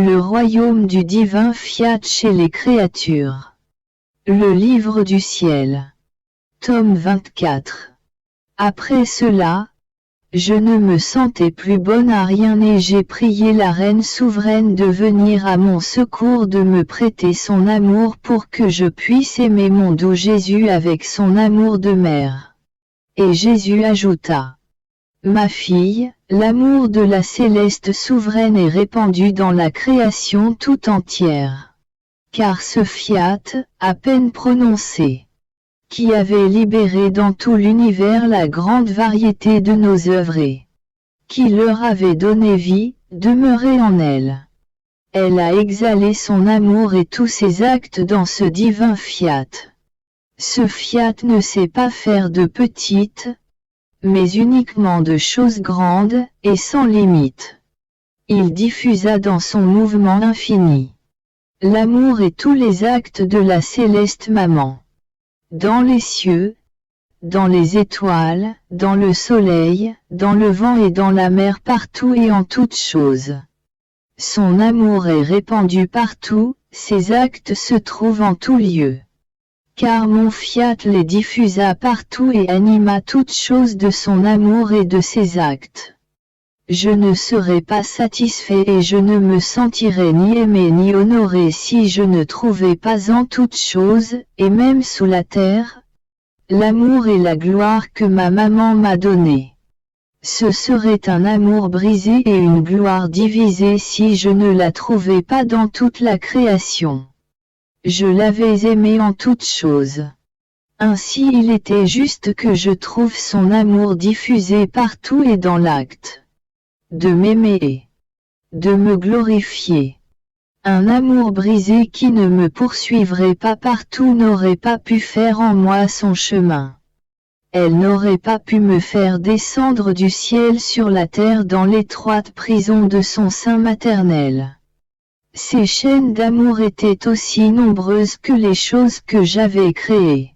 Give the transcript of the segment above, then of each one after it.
Le royaume du divin fiat chez les créatures. Le livre du ciel. Tome 24. Après cela, je ne me sentais plus bonne à rien et j'ai prié la reine souveraine de venir à mon secours, de me prêter son amour pour que je puisse aimer mon doux Jésus avec son amour de mère. Et Jésus ajouta: Ma fille, l'amour de la céleste souveraine est répandu dans la création tout entière. Car ce fiat, à peine prononcé, qui avait libéré dans tout l'univers la grande variété de nos œuvres et qui leur avait donné vie, demeurait en elle. Elle a exhalé son amour et tous ses actes dans ce divin fiat. Ce fiat ne sait pas faire de petites, mais uniquement de choses grandes et sans limite. Il diffusa dans son mouvement infini l'amour et tous les actes de la céleste maman. Dans les cieux, dans les étoiles, dans le soleil, dans le vent et dans la mer, partout et en toutes choses. Son amour est répandu partout, ses actes se trouvent en tout lieu. Car mon fiat les diffusa partout et anima toutes choses de son amour et de ses actes. Je ne serais pas satisfait et je ne me sentirais ni aimé ni honoré si je ne trouvais pas en toutes choses, et même sous la terre, l'amour et la gloire que ma maman m'a donnés. Ce serait un amour brisé et une gloire divisée si je ne la trouvais pas dans toute la création. Je l'avais aimée en toutes choses. Ainsi il était juste que je trouve son amour diffusé partout et dans l'acte de m'aimer, de me glorifier. Un amour brisé qui ne me poursuivrait pas partout n'aurait pas pu faire en moi son chemin. Elle n'aurait pas pu me faire descendre du ciel sur la terre dans l'étroite prison de son sein maternel. Ces chaînes d'amour étaient aussi nombreuses que les choses que j'avais créées.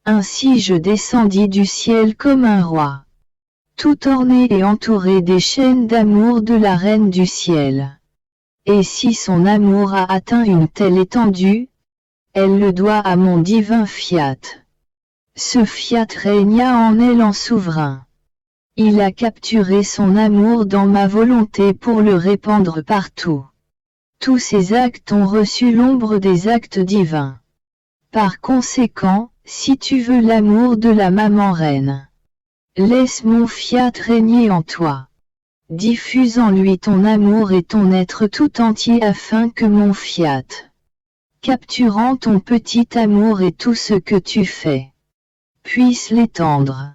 Ainsi je descendis du ciel comme un roi, tout orné et entouré des chaînes d'amour de la reine du ciel. Et si son amour a atteint une telle étendue, elle le doit à mon divin fiat. Ce fiat régna en elle en souverain. Il a capturé son amour dans ma volonté pour le répandre partout. Tous ces actes ont reçu l'ombre des actes divins. Par conséquent, si tu veux l'amour de la maman reine, laisse mon fiat régner en toi. Diffuse en lui ton amour et ton être tout entier afin que mon fiat, capturant ton petit amour et tout ce que tu fais, puisse l'étendre.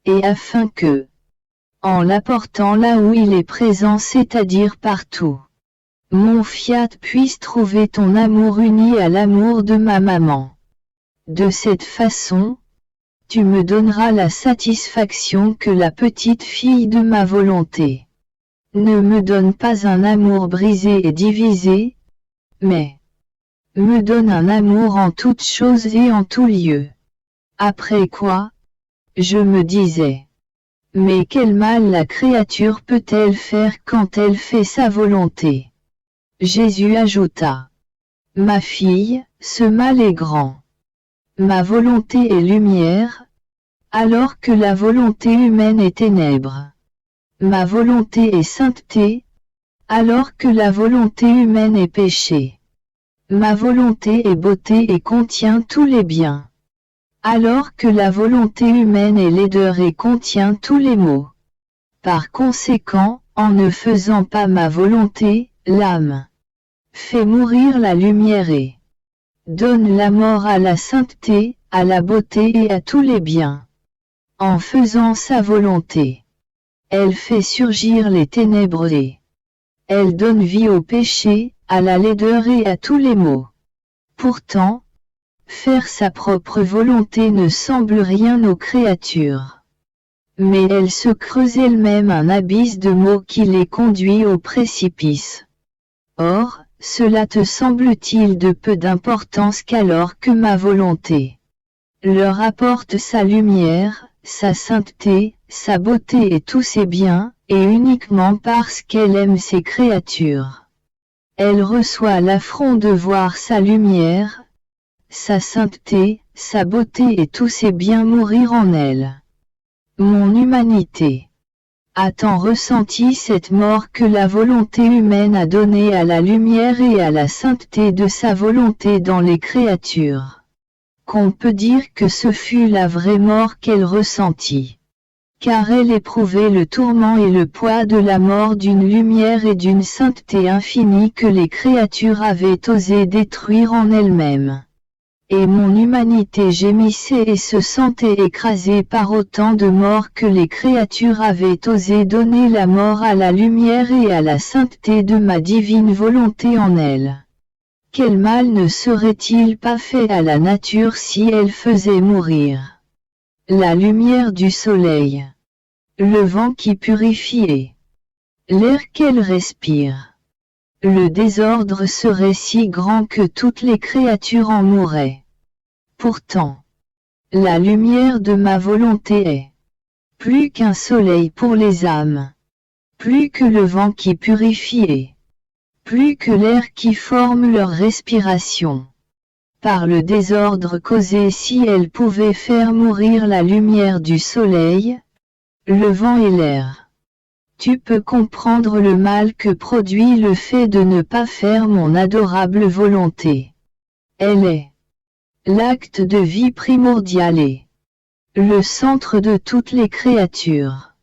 Et afin que, en l'apportant là où il est présent, c'est-à-dire partout, mon fiat puisse trouver ton amour uni à l'amour de ma maman. De cette façon, tu me donneras la satisfaction que la petite fille de ma volonté ne me donne pas un amour brisé et divisé, mais me donne un amour en toutes choses et en tout lieu. Après quoi, je me disais, mais quel mal la créature peut-elle faire quand elle fait sa volonté? Jésus ajouta, ma fille, ce mal est grand. Ma volonté est lumière, alors que la volonté humaine est ténèbres. Ma volonté est sainteté, alors que la volonté humaine est péché. Ma volonté est beauté et contient tous les biens, alors que la volonté humaine est laideur et contient tous les maux. Par conséquent, en ne faisant pas ma volonté, l'âme fait mourir la lumière et donne la mort à la sainteté, à la beauté et à tous les biens. En faisant sa volonté, elle fait surgir les ténèbres et elle donne vie au péché, à la laideur et à tous les maux. Pourtant, faire sa propre volonté ne semble rien aux créatures. Mais elle se creuse elle-même un abysse de maux qui les conduit au précipice. Or, cela te semble-t-il de peu d'importance qu'alors que ma volonté leur apporte sa lumière, sa sainteté, sa beauté et tous ses biens, et uniquement parce qu'elle aime ses créatures, Elle reçoit l'affront de voir sa lumière, sa sainteté, sa beauté et tous ses biens mourir en elle. Mon humanité a tant ressenti cette mort que la volonté humaine a donné à la lumière et à la sainteté de sa volonté dans les créatures, qu'on peut dire que ce fut la vraie mort qu'elle ressentit. Car elle éprouvait le tourment et le poids de la mort d'une lumière et d'une sainteté infinie que les créatures avaient osé détruire en elles-mêmes. Et mon humanité gémissait et se sentait écrasée par autant de morts que les créatures avaient osé donner la mort à la lumière et à la sainteté de ma divine volonté en elle. Quel mal ne serait-il pas fait à la nature si elle faisait mourir la lumière du soleil, le vent qui purifiait, l'air qu'elle respire? Le désordre serait si grand que toutes les créatures en mourraient. Pourtant, la lumière de ma volonté est plus qu'un soleil pour les âmes, plus que le vent qui purifie, plus que l'air qui forme leur respiration. Par le désordre causé si elle pouvait faire mourir la lumière du soleil, le vent et l'air. Tu peux comprendre le mal que produit le fait de ne pas faire mon adorable volonté. Elle est l'acte de vie primordial et le centre de toutes les créatures.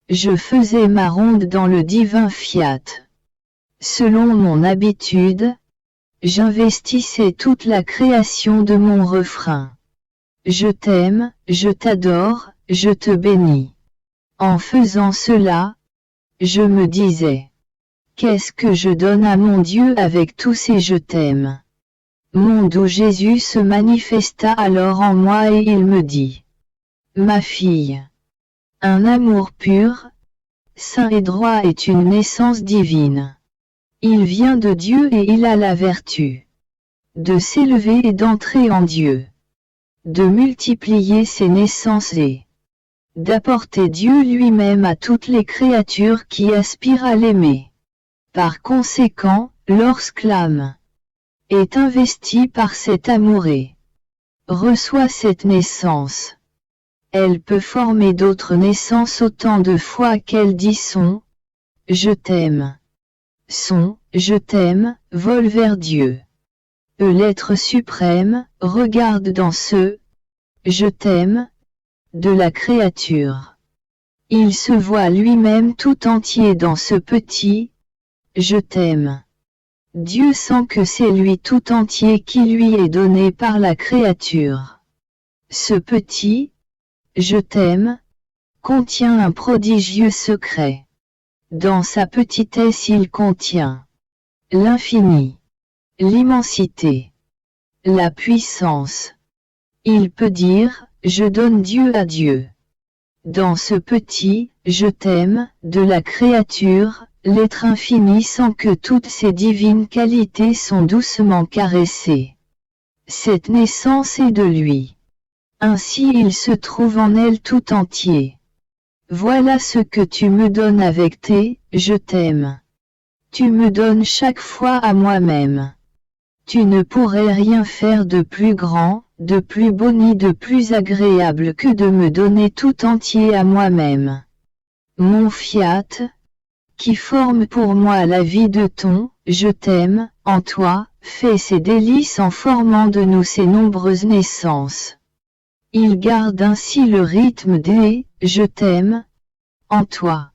Je faisais ma ronde dans le divin fiat. Selon mon habitude, j'investissais toute la création de mon refrain. Je t'aime, je t'adore, je te bénis. En faisant cela, je me disais, qu'est-ce que je donne à mon Dieu avec tous ces je t'aime? Mon doux Jésus se manifesta alors en moi et il me dit, ma fille, un amour pur, saint et droit est une naissance divine. Il vient de Dieu et il a la vertu de s'élever et d'entrer en Dieu, de multiplier ses naissances et d'apporter Dieu lui-même à toutes les créatures qui aspirent à l'aimer. Par conséquent, lorsque l'âme est investie par cet amour et reçoit cette naissance, elle peut former d'autres naissances autant de fois qu'elle dit son « je t'aime ». Son « je t'aime » vole vers Dieu. L'être suprême regarde dans ce « je t'aime » de la créature. Il se voit lui-même tout entier dans ce petit « je t'aime ». Dieu sent que c'est lui tout entier qui lui est donné par la créature. Ce petit « je t'aime » contient un prodigieux secret. Dans sa petitesse il contient l'infini, l'immensité, la puissance. Il peut dire « je donne Dieu à Dieu ». Dans ce petit « je t'aime » de la créature, l'être infini sent que toutes ses divines qualités sont doucement caressées. Cette naissance est de lui. Ainsi il se trouve en elle tout entier. Voilà ce que tu me donnes avec tes « je t'aime ». Tu me donnes chaque fois à moi-même. Tu ne pourrais rien faire de plus grand, de plus beau ni de plus agréable que de me donner tout entier à moi-même. Mon fiat, qui forme pour moi la vie de ton « je t'aime » en toi, fait ses délices en formant de nous ces nombreuses naissances. Il garde ainsi le rythme des « je t'aime » en toi,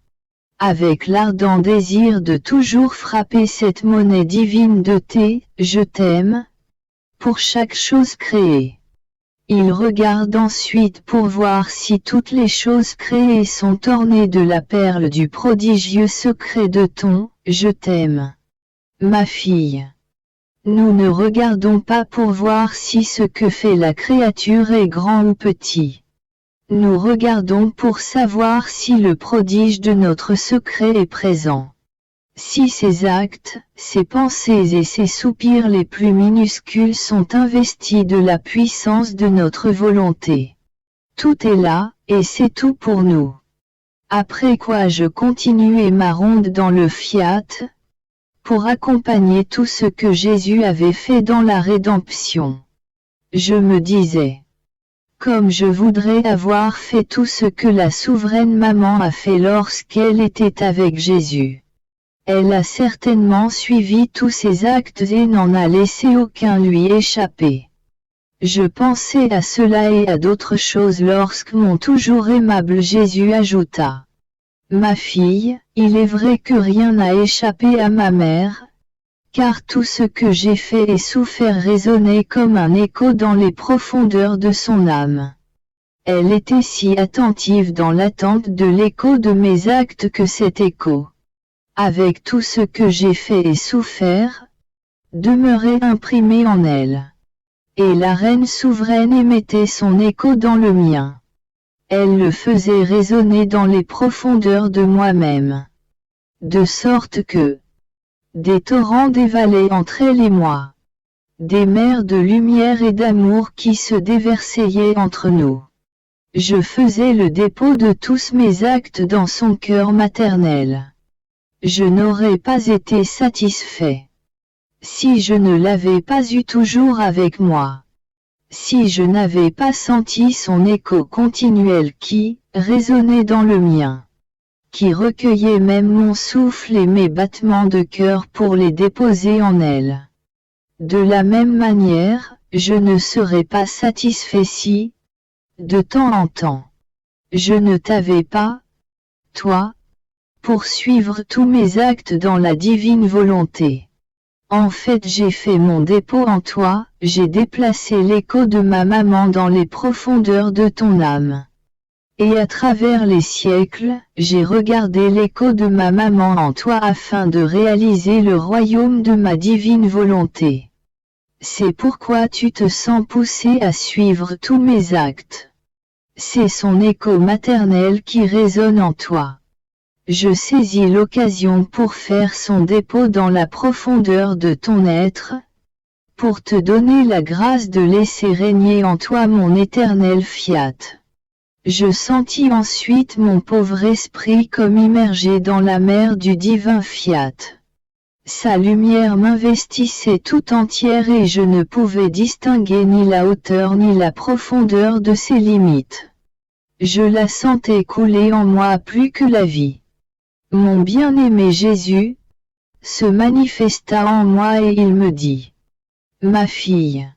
avec l'ardent désir de toujours frapper cette monnaie divine de tes « je t'aime » pour chaque chose créée. Il regarde ensuite pour voir si toutes les choses créées sont ornées de la perle du prodigieux secret de ton « je t'aime ». Ma fille. Nous ne regardons pas pour voir si ce que fait la créature est grand ou petit. Nous regardons pour savoir si le prodige de notre secret est présent. Si ses actes, ses pensées et ses soupirs les plus minuscules sont investis de la puissance de notre volonté. Tout est là, et c'est tout pour nous. Après quoi je continuai ma ronde dans le fiat. pour accompagner tout ce que Jésus avait fait dans la rédemption. Je me disais, comme je voudrais avoir fait tout ce que la souveraine maman a fait lorsqu'elle était avec Jésus. Elle a certainement suivi tous ses actes et n'en a laissé aucun lui échapper. Je pensais à cela et à d'autres choses lorsque mon toujours aimable Jésus ajouta. Ma fille, il est vrai que rien n'a échappé à ma mère, car tout ce que j'ai fait et souffert résonnait comme un écho dans les profondeurs de son âme. Elle était si attentive dans l'attente de l'écho de mes actes que cet écho, avec tout ce que j'ai fait et souffert, demeurait imprimé en elle. Et la reine souveraine émettait son écho dans le mien. Elle le faisait résonner dans les profondeurs de moi-même. De sorte que des torrents dévalaient entre elle et moi. Des mers de lumière et d'amour qui se déversaient entre nous. Je faisais le dépôt de tous mes actes dans son cœur maternel. Je n'aurais pas été satisfait si je ne l'avais pas eu toujours avec moi. Si je n'avais pas senti son écho continuel qui résonnait dans le mien, qui recueillait même mon souffle et mes battements de cœur pour les déposer en elle. De la même manière, je ne serais pas satisfait si, de temps en temps, je ne t'avais pas, toi, pour suivre tous mes actes dans la divine volonté. En fait, j'ai fait mon dépôt en toi, j'ai déplacé l'écho de ma maman dans les profondeurs de ton âme. Et à travers les siècles, j'ai regardé l'écho de ma maman en toi afin de réaliser le royaume de ma divine volonté. C'est pourquoi tu te sens poussé à suivre tous mes actes. C'est son écho maternel qui résonne en toi. Je saisis l'occasion pour faire son dépôt dans la profondeur de ton être, pour te donner la grâce de laisser régner en toi mon éternel fiat. Je sentis ensuite mon pauvre esprit comme immergé dans la mer du divin fiat. Sa lumière m'investissait tout entière et je ne pouvais distinguer ni la hauteur ni la profondeur de ses limites. Je la sentais couler en moi plus que la vie. Mon bien-aimé Jésus se manifesta en moi et il me dit, ma fille,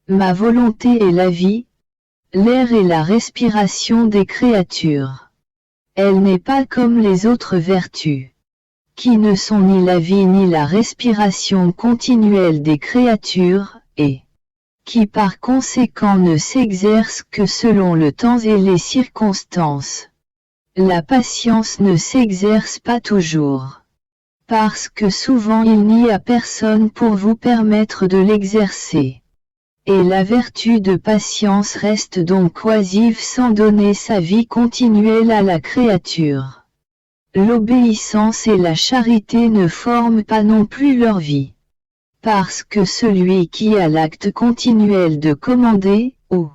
ma volonté est la vie, l'air et la respiration des créatures. Elle n'est pas comme les autres vertus, qui ne sont ni la vie ni la respiration continuelle des créatures, et qui par conséquent ne s'exercent que selon le temps et les circonstances. La patience ne s'exerce pas toujours, parce que souvent il n'y a personne pour vous permettre de l'exercer. Et la vertu de patience reste donc oisive sans donner sa vie continuelle à la créature. L'obéissance et la charité ne forment pas non plus leur vie. Parce que celui qui a l'acte continuel de commander, ou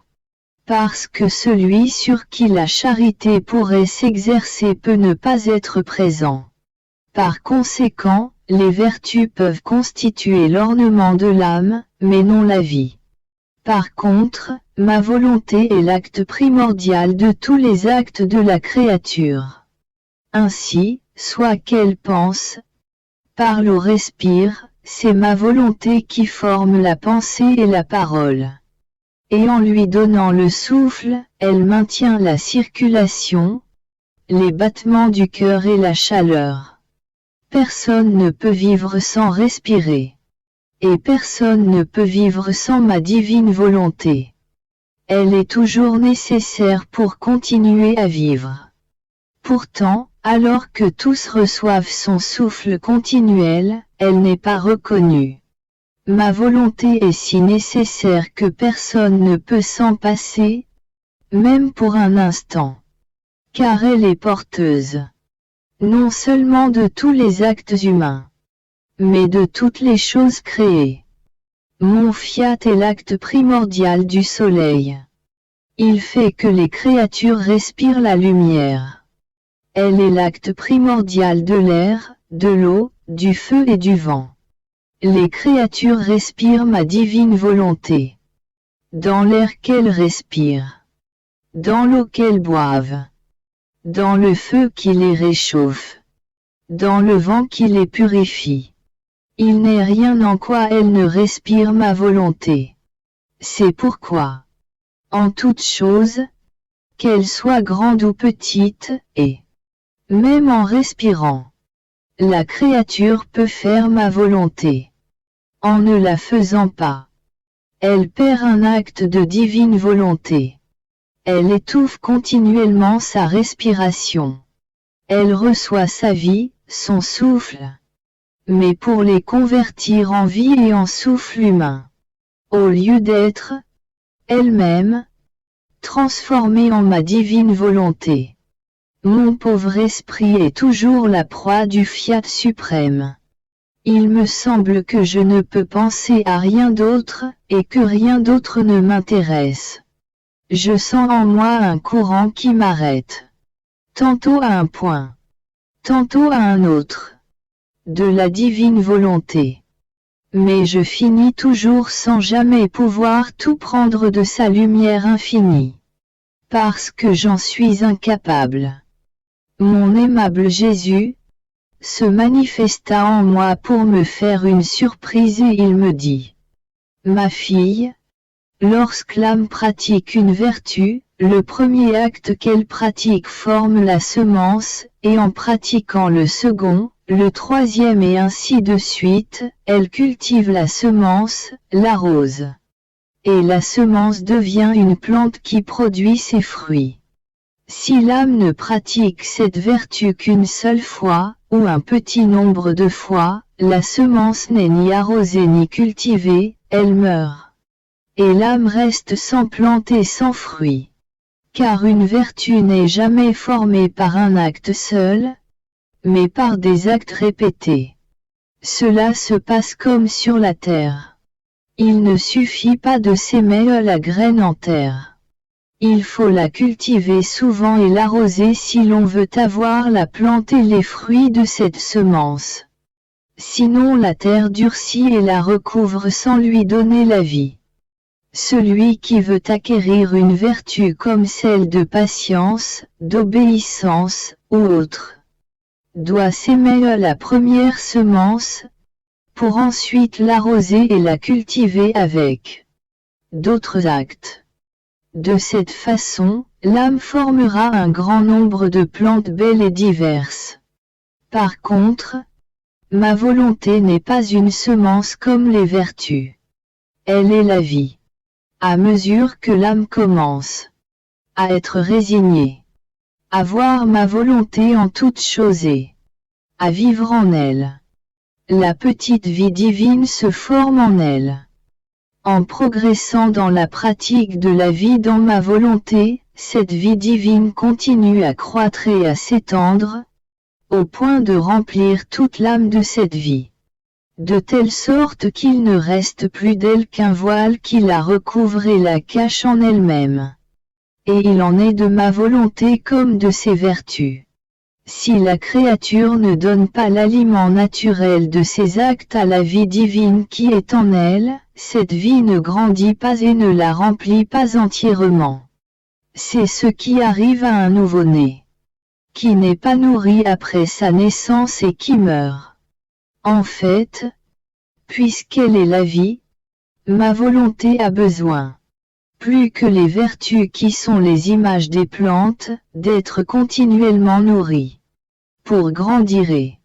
parce que celui sur qui la charité pourrait s'exercer peut ne pas être présent. Par conséquent, les vertus peuvent constituer l'ornement de l'âme, mais non la vie. Par contre, ma volonté est l'acte primordial de tous les actes de la créature. Ainsi, soit qu'elle pense, parle ou respire, c'est ma volonté qui forme la pensée et la parole. Et en lui donnant le souffle, elle maintient la circulation, les battements du cœur et la chaleur. Personne ne peut vivre sans respirer. Et personne ne peut vivre sans ma divine volonté. Elle est toujours nécessaire pour continuer à vivre. Pourtant, alors que tous reçoivent son souffle continuel, elle n'est pas reconnue. Ma volonté est si nécessaire que personne ne peut s'en passer, même pour un instant. Car elle est porteuse, non seulement de tous les actes humains, mais de toutes les choses créées. Mon fiat est l'acte primordial du soleil. Il fait que les créatures respirent la lumière. Elle est l'acte primordial de l'air, de l'eau, du feu et du vent. Les créatures respirent ma divine volonté. Dans l'air qu'elles respirent. Dans l'eau qu'elles boivent. Dans le feu qui les réchauffe. Dans le vent qui les purifie. Il n'est rien en quoi elles ne respirent ma volonté. C'est pourquoi, en toute chose, qu'elle soit grande ou petite, et même en respirant, la créature peut faire ma volonté. En ne la faisant pas, elle perd un acte de divine volonté. Elle étouffe continuellement sa respiration. Elle reçoit sa vie, son souffle. Mais pour les convertir en vie et en souffle humain. Au lieu d'être, elle-même, transformée en ma divine volonté. Mon pauvre esprit est toujours la proie du fiat suprême. Il me semble que je ne peux penser à rien d'autre, et que rien d'autre ne m'intéresse. Je sens en moi un courant qui m'arrête. Tantôt à un point. Tantôt à un autre. De la divine volonté. Mais je finis toujours sans jamais pouvoir tout prendre de sa lumière infinie. Parce que j'en suis incapable. Mon aimable Jésus se manifesta en moi pour me faire une surprise et il me dit: Ma fille, lorsque l'âme pratique une vertu, le premier acte qu'elle pratique forme la semence, et en pratiquant le second, le troisième et ainsi de suite, elle cultive la semence, l'arrose. Et la semence devient une plante qui produit ses fruits. Si l'âme ne pratique cette vertu qu'une seule fois, ou un petit nombre de fois, la semence n'est ni arrosée ni cultivée, elle meurt. Et l'âme reste sans plante et sans fruit. Car une vertu n'est jamais formée par un acte seul, mais par des actes répétés. Cela se passe comme sur la terre. Il ne suffit pas de s'aimer la graine en terre. Il faut la cultiver souvent et l'arroser si l'on veut avoir la plante et les fruits de cette semence. Sinon la terre durcit et la recouvre sans lui donner la vie. Celui qui veut acquérir une vertu comme celle de patience, d'obéissance, ou autre, doit s'aimer la première semence, pour ensuite l'arroser et la cultiver avec d'autres actes. De cette façon, l'âme formera un grand nombre de plantes belles et diverses. Par contre, ma volonté n'est pas une semence comme les vertus. Elle est la vie. À mesure que l'âme commence à être résignée, à voir ma volonté en toutes choses et à vivre en elle, la petite vie divine se forme en elle. En progressant dans la pratique de la vie dans ma volonté, cette vie divine continue à croître et à s'étendre, au point de remplir toute l'âme de cette vie. De telle sorte qu'il ne reste plus d'elle qu'un voile qui la recouvre et la cache en elle-même. Et il en est de ma volonté comme de ses vertus. Si la créature ne donne pas l'aliment naturel de ses actes à la vie divine qui est en elle, cette vie ne grandit pas et ne la remplit pas entièrement. C'est ce qui arrive à un nouveau-né, qui n'est pas nourri après sa naissance et qui meurt. En fait, puisqu'elle est la vie, ma volonté a besoin, plus que les vertus qui sont les images des plantes, d'être continuellement nourrie, pour grandir et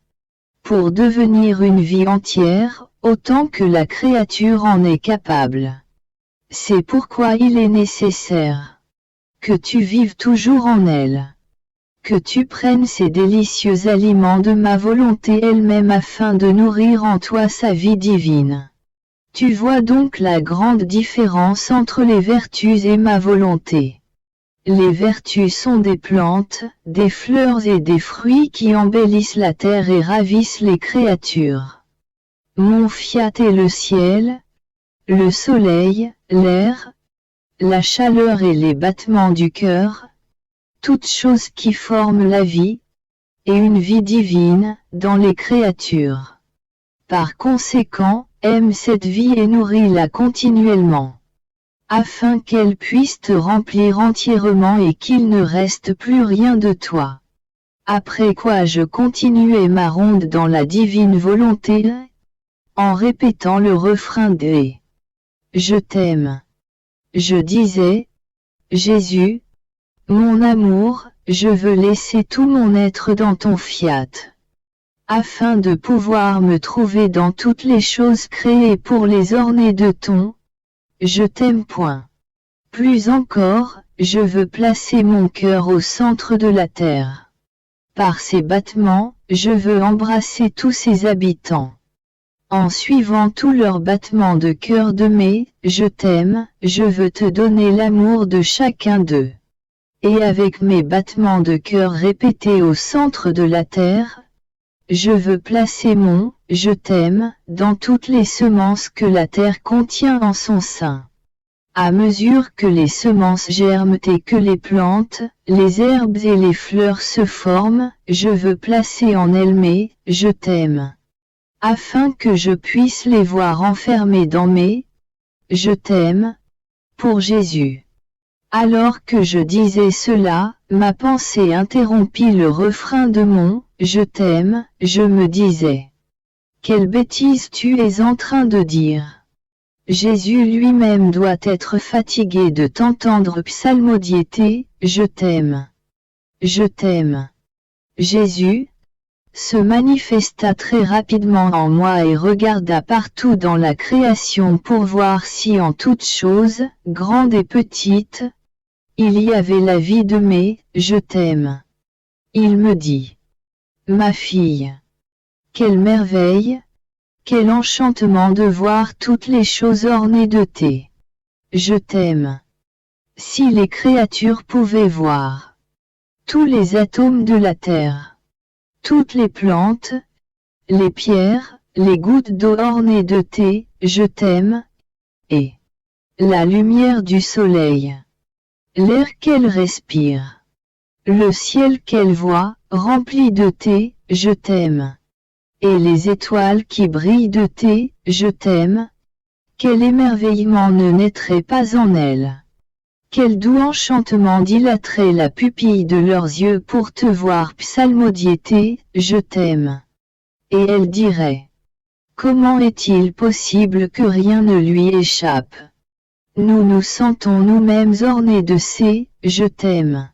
pour devenir une vie entière, autant que la créature en est capable. C'est pourquoi il est nécessaire que tu vives toujours en elle. Que tu prennes ces délicieux aliments de ma volonté elle-même afin de nourrir en toi sa vie divine. Tu vois donc la grande différence entre les vertus et ma volonté. Les vertus sont des plantes, des fleurs et des fruits qui embellissent la terre et ravissent les créatures. Mon fiat est le ciel, le soleil, l'air, la chaleur et les battements du cœur, toutes choses qui forment la vie, et une vie divine, dans les créatures. Par conséquent, aime cette vie et nourris-la continuellement, afin qu'elle puisse te remplir entièrement et qu'il ne reste plus rien de toi. Après quoi je continuais ma ronde dans la divine volonté, en répétant le refrain de « Je t'aime ». Je disais « Jésus, mon amour, je veux laisser tout mon être dans ton fiat, afin de pouvoir me trouver dans toutes les choses créées pour les orner de ton « Je t'aime ». Plus encore, je veux placer mon cœur au centre de la terre. Par ses battements, je veux embrasser tous ses habitants. En suivant tous leurs battements de cœur de mes « Je t'aime », je veux te donner l'amour de chacun d'eux. Et avec mes battements de cœur répétés au centre de la terre, je veux placer mon « Je t'aime » dans toutes les semences que la terre contient en son sein. À mesure que les semences germent et que les plantes, les herbes et les fleurs se forment, je veux placer en elles mes « Je t'aime », afin que je puisse les voir enfermés dans mes « Je t'aime » pour Jésus. Alors que je disais cela, ma pensée interrompit le refrain de mon « Je t'aime », je me disais. Quelle bêtise tu es en train de dire. Jésus lui-même doit être fatigué de t'entendre psalmodier « Je t'aime. Je t'aime. » Jésus se manifesta très rapidement en moi et regarda partout dans la création pour voir si en toutes choses, grandes et petites, il y avait la vie de mes « Je t'aime ». Il me dit « Ma fille, quelle merveille, quel enchantement de voir toutes les choses ornées de tes « Je t'aime ». Si les créatures pouvaient voir tous les atomes de la terre, toutes les plantes, les pierres, les gouttes d'eau ornées de tes « Je t'aime », et la lumière du soleil, l'air qu'elle respire, le ciel qu'elle voit, rempli de tes « Je t'aime », et les étoiles qui brillent de tes « Je t'aime », quel émerveillement ne naîtrait pas en elles. Quel doux enchantement dilaterait la pupille de leurs yeux pour te voir psalmodier tes « Je t'aime ». Et elles diraient « Comment est-il possible que rien ne lui échappe? Nous nous sentons nous-mêmes ornés de ces « Je t'aime ».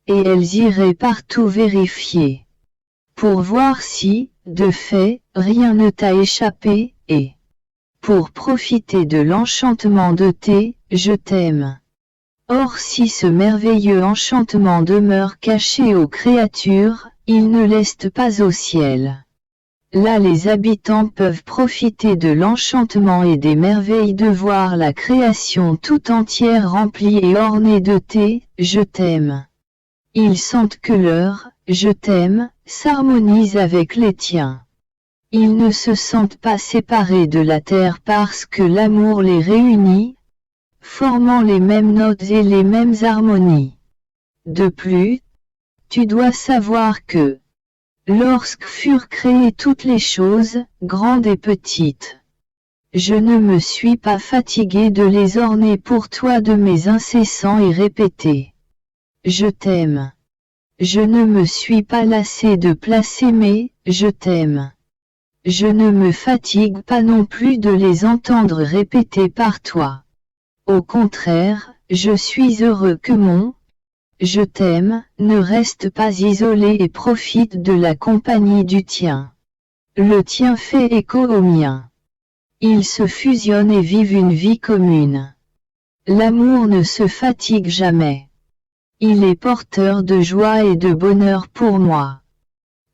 Et elles iraient partout vérifier, pour voir si, de fait, rien ne t'a échappé, et pour profiter de l'enchantement de tes « Je t'aime ». Or si ce merveilleux enchantement demeure caché aux créatures, il ne l'est pas au ciel. Là les habitants peuvent profiter de l'enchantement et des merveilles de voir la création tout entière remplie et ornée de tes « Je t'aime ». Ils sentent que leur « Je t'aime » s'harmonise avec les tiens. Ils ne se sentent pas séparés de la terre parce que l'amour les réunit, formant les mêmes notes et les mêmes harmonies. De plus, tu dois savoir que, lorsque furent créées toutes les choses, grandes et petites, je ne me suis pas fatigué de les orner pour toi de mes incessants et répétés « Je t'aime ». Je ne me suis pas lassé de placer mes « Je t'aime ». Je ne me fatigue pas non plus de les entendre répéter par toi. Au contraire, je suis heureux que mon « Je t'aime » ne reste pas isolé et profite de la compagnie du tien. Le tien fait écho au mien. Ils se fusionnent et vivent une vie commune. L'amour ne se fatigue jamais. Il est porteur de joie et de bonheur pour moi.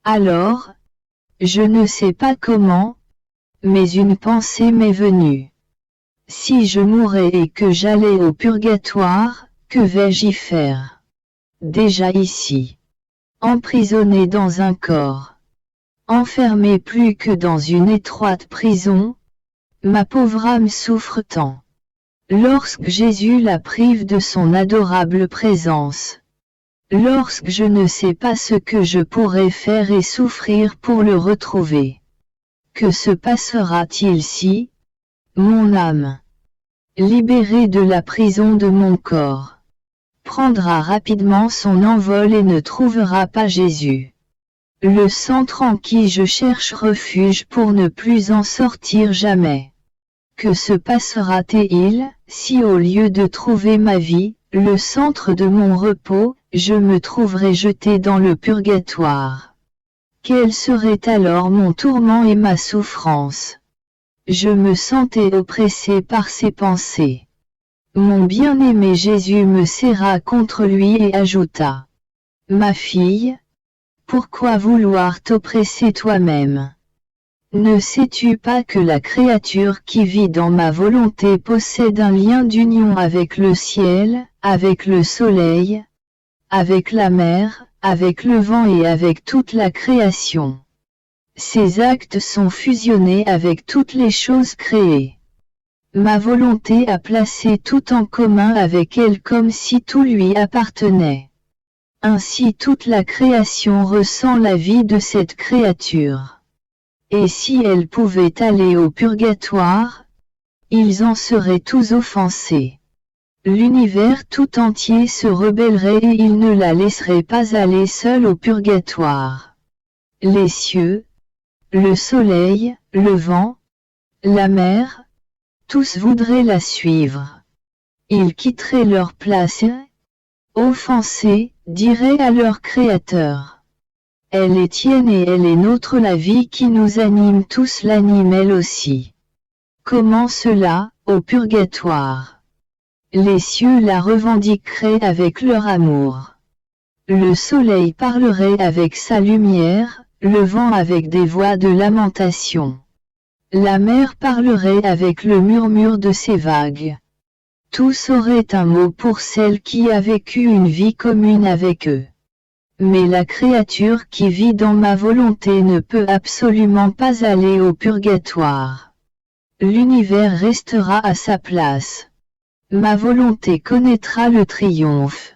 Alors, je ne sais pas comment, mais une pensée m'est venue. Si je mourais et que j'allais au purgatoire, que vais-je y faire? Déjà ici. Emprisonné dans un corps. Enfermé plus que dans une étroite prison, ma pauvre âme souffre tant. Lorsque Jésus la prive de son adorable présence, lorsque je ne sais pas ce que je pourrais faire et souffrir pour le retrouver. Que se passera-t-il si, mon âme, libérée de la prison de mon corps, prendra rapidement son envol et ne trouvera pas Jésus, le centre en qui je cherche refuge pour ne plus en sortir jamais? Que se passera-t-il, si au lieu de trouver ma vie, le centre de mon repos, je me trouverais jeté dans le purgatoire? Quel serait alors mon tourment et ma souffrance? Je me sentais oppressé par ces pensées. Mon bien-aimé Jésus me serra contre lui et ajouta: Ma fille, pourquoi vouloir t'oppresser toi-même? Ne sais-tu pas que la créature qui vit dans ma volonté possède un lien d'union avec le ciel, avec le soleil, avec la mer, avec le vent et avec toute la création? Ces actes sont fusionnés avec toutes les choses créées. Ma volonté a placé tout en commun avec elle comme si tout lui appartenait. Ainsi toute la création ressent la vie de cette créature. Et si elle pouvait aller au purgatoire, ils en seraient tous offensés. L'univers tout entier se rebellerait et il ne la laisserait pas aller seule au purgatoire. Les cieux, le soleil, le vent, la mer, tous voudraient la suivre. Ils quitteraient leur place et, offensés, diraient à leur Créateur: Elle est tienne et elle est nôtre, la vie qui nous anime tous l'anime elle aussi. Comment cela, au purgatoire? Les cieux la revendiqueraient avec leur amour. Le soleil parlerait avec sa lumière, le vent avec des voix de lamentation. La mer parlerait avec le murmure de ses vagues. Tous auraient un mot pour celle qui a vécu une vie commune avec eux. Mais la créature qui vit dans ma volonté ne peut absolument pas aller au purgatoire. L'univers restera à sa place. Ma volonté connaîtra le triomphe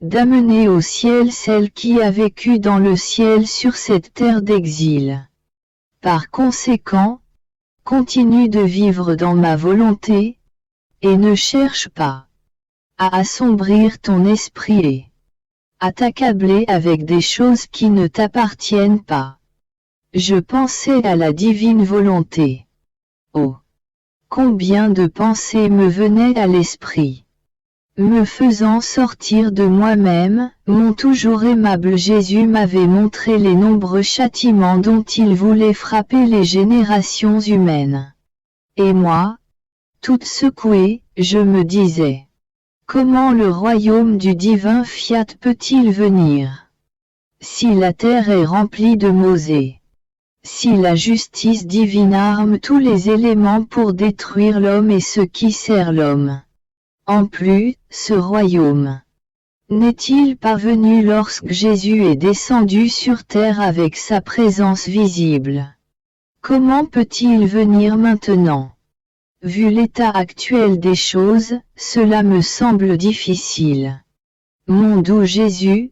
d'amener au ciel celle qui a vécu dans le ciel sur cette terre d'exil. Par conséquent, continue de vivre dans ma volonté, et ne cherche pas à assombrir ton esprit et à t'accabler avec des choses qui ne t'appartiennent pas. Je pensais à la divine volonté. Oh! Combien de pensées me venaient à l'esprit, me faisant sortir de moi-même. Mon toujours aimable Jésus m'avait montré les nombreux châtiments dont il voulait frapper les générations humaines. Et moi, toute secouée, je me disais: comment le royaume du divin fiat peut-il venir? Si la terre est remplie de maux, si la justice divine arme tous les éléments pour détruire l'homme et ce qui sert l'homme. En plus, ce royaume n'est-il pas venu lorsque Jésus est descendu sur terre avec sa présence visible? Comment peut-il venir maintenant? Vu l'état actuel des choses, cela me semble difficile. Mon doux Jésus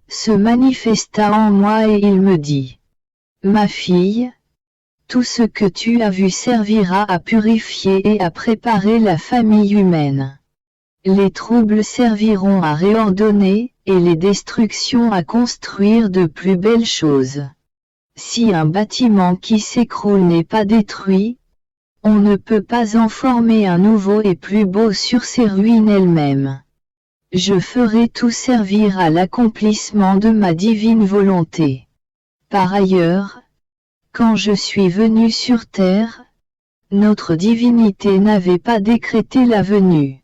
se manifesta en moi et il me dit: Ma fille, tout ce que tu as vu servira à purifier et à préparer la famille humaine. Les troubles serviront à réordonner, et les destructions à construire de plus belles choses. Si un bâtiment qui s'écroule n'est pas détruit, on ne peut pas en former un nouveau et plus beau sur ses ruines elles-mêmes. Je ferai tout servir à l'accomplissement de ma divine volonté. Par ailleurs, quand je suis venu sur terre, notre divinité n'avait pas décrété la venue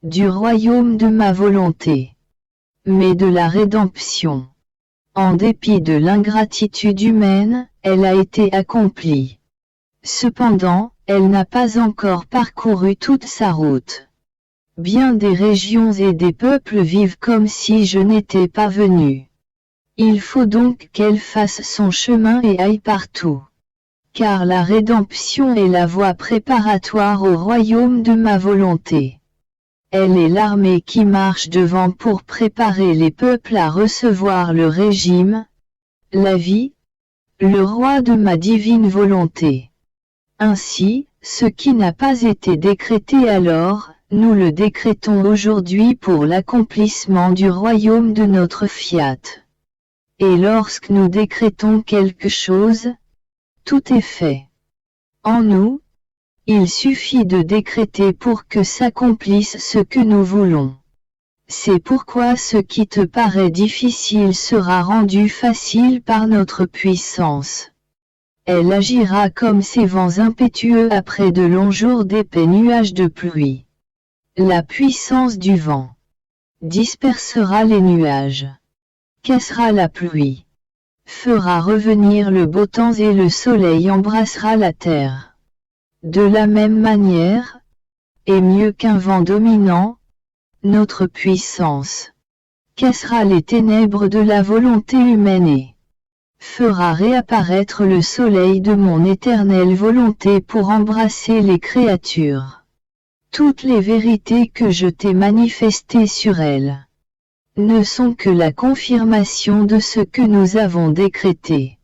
du royaume de ma volonté, mais de la rédemption. En dépit de l'ingratitude humaine, elle a été accomplie. Cependant, elle n'a pas encore parcouru toute sa route. Bien des régions et des peuples vivent comme si je n'étais pas venu. Il faut donc qu'elle fasse son chemin et aille partout. Car la rédemption est la voie préparatoire au royaume de ma volonté. Elle est l'armée qui marche devant pour préparer les peuples à recevoir le régime, la vie, le roi de ma divine volonté. Ainsi, ce qui n'a pas été décrété alors, nous le décrétons aujourd'hui pour l'accomplissement du royaume de notre fiat. Et lorsque nous décrétons quelque chose, tout est fait. En nous, il suffit de décréter pour que s'accomplisse ce que nous voulons. C'est pourquoi ce qui te paraît difficile sera rendu facile par notre puissance. Elle agira comme ces vents impétueux après de longs jours d'épais nuages de pluie. La puissance du vent dispersera les nuages, cassera la pluie, fera revenir le beau temps et le soleil embrassera la terre. De la même manière, et mieux qu'un vent dominant, notre puissance cassera les ténèbres de la volonté humaine et fera réapparaître le soleil de mon éternelle volonté pour embrasser les créatures. Toutes les vérités que je t'ai manifestées sur elles ne sont que la confirmation de ce que nous avons décrété.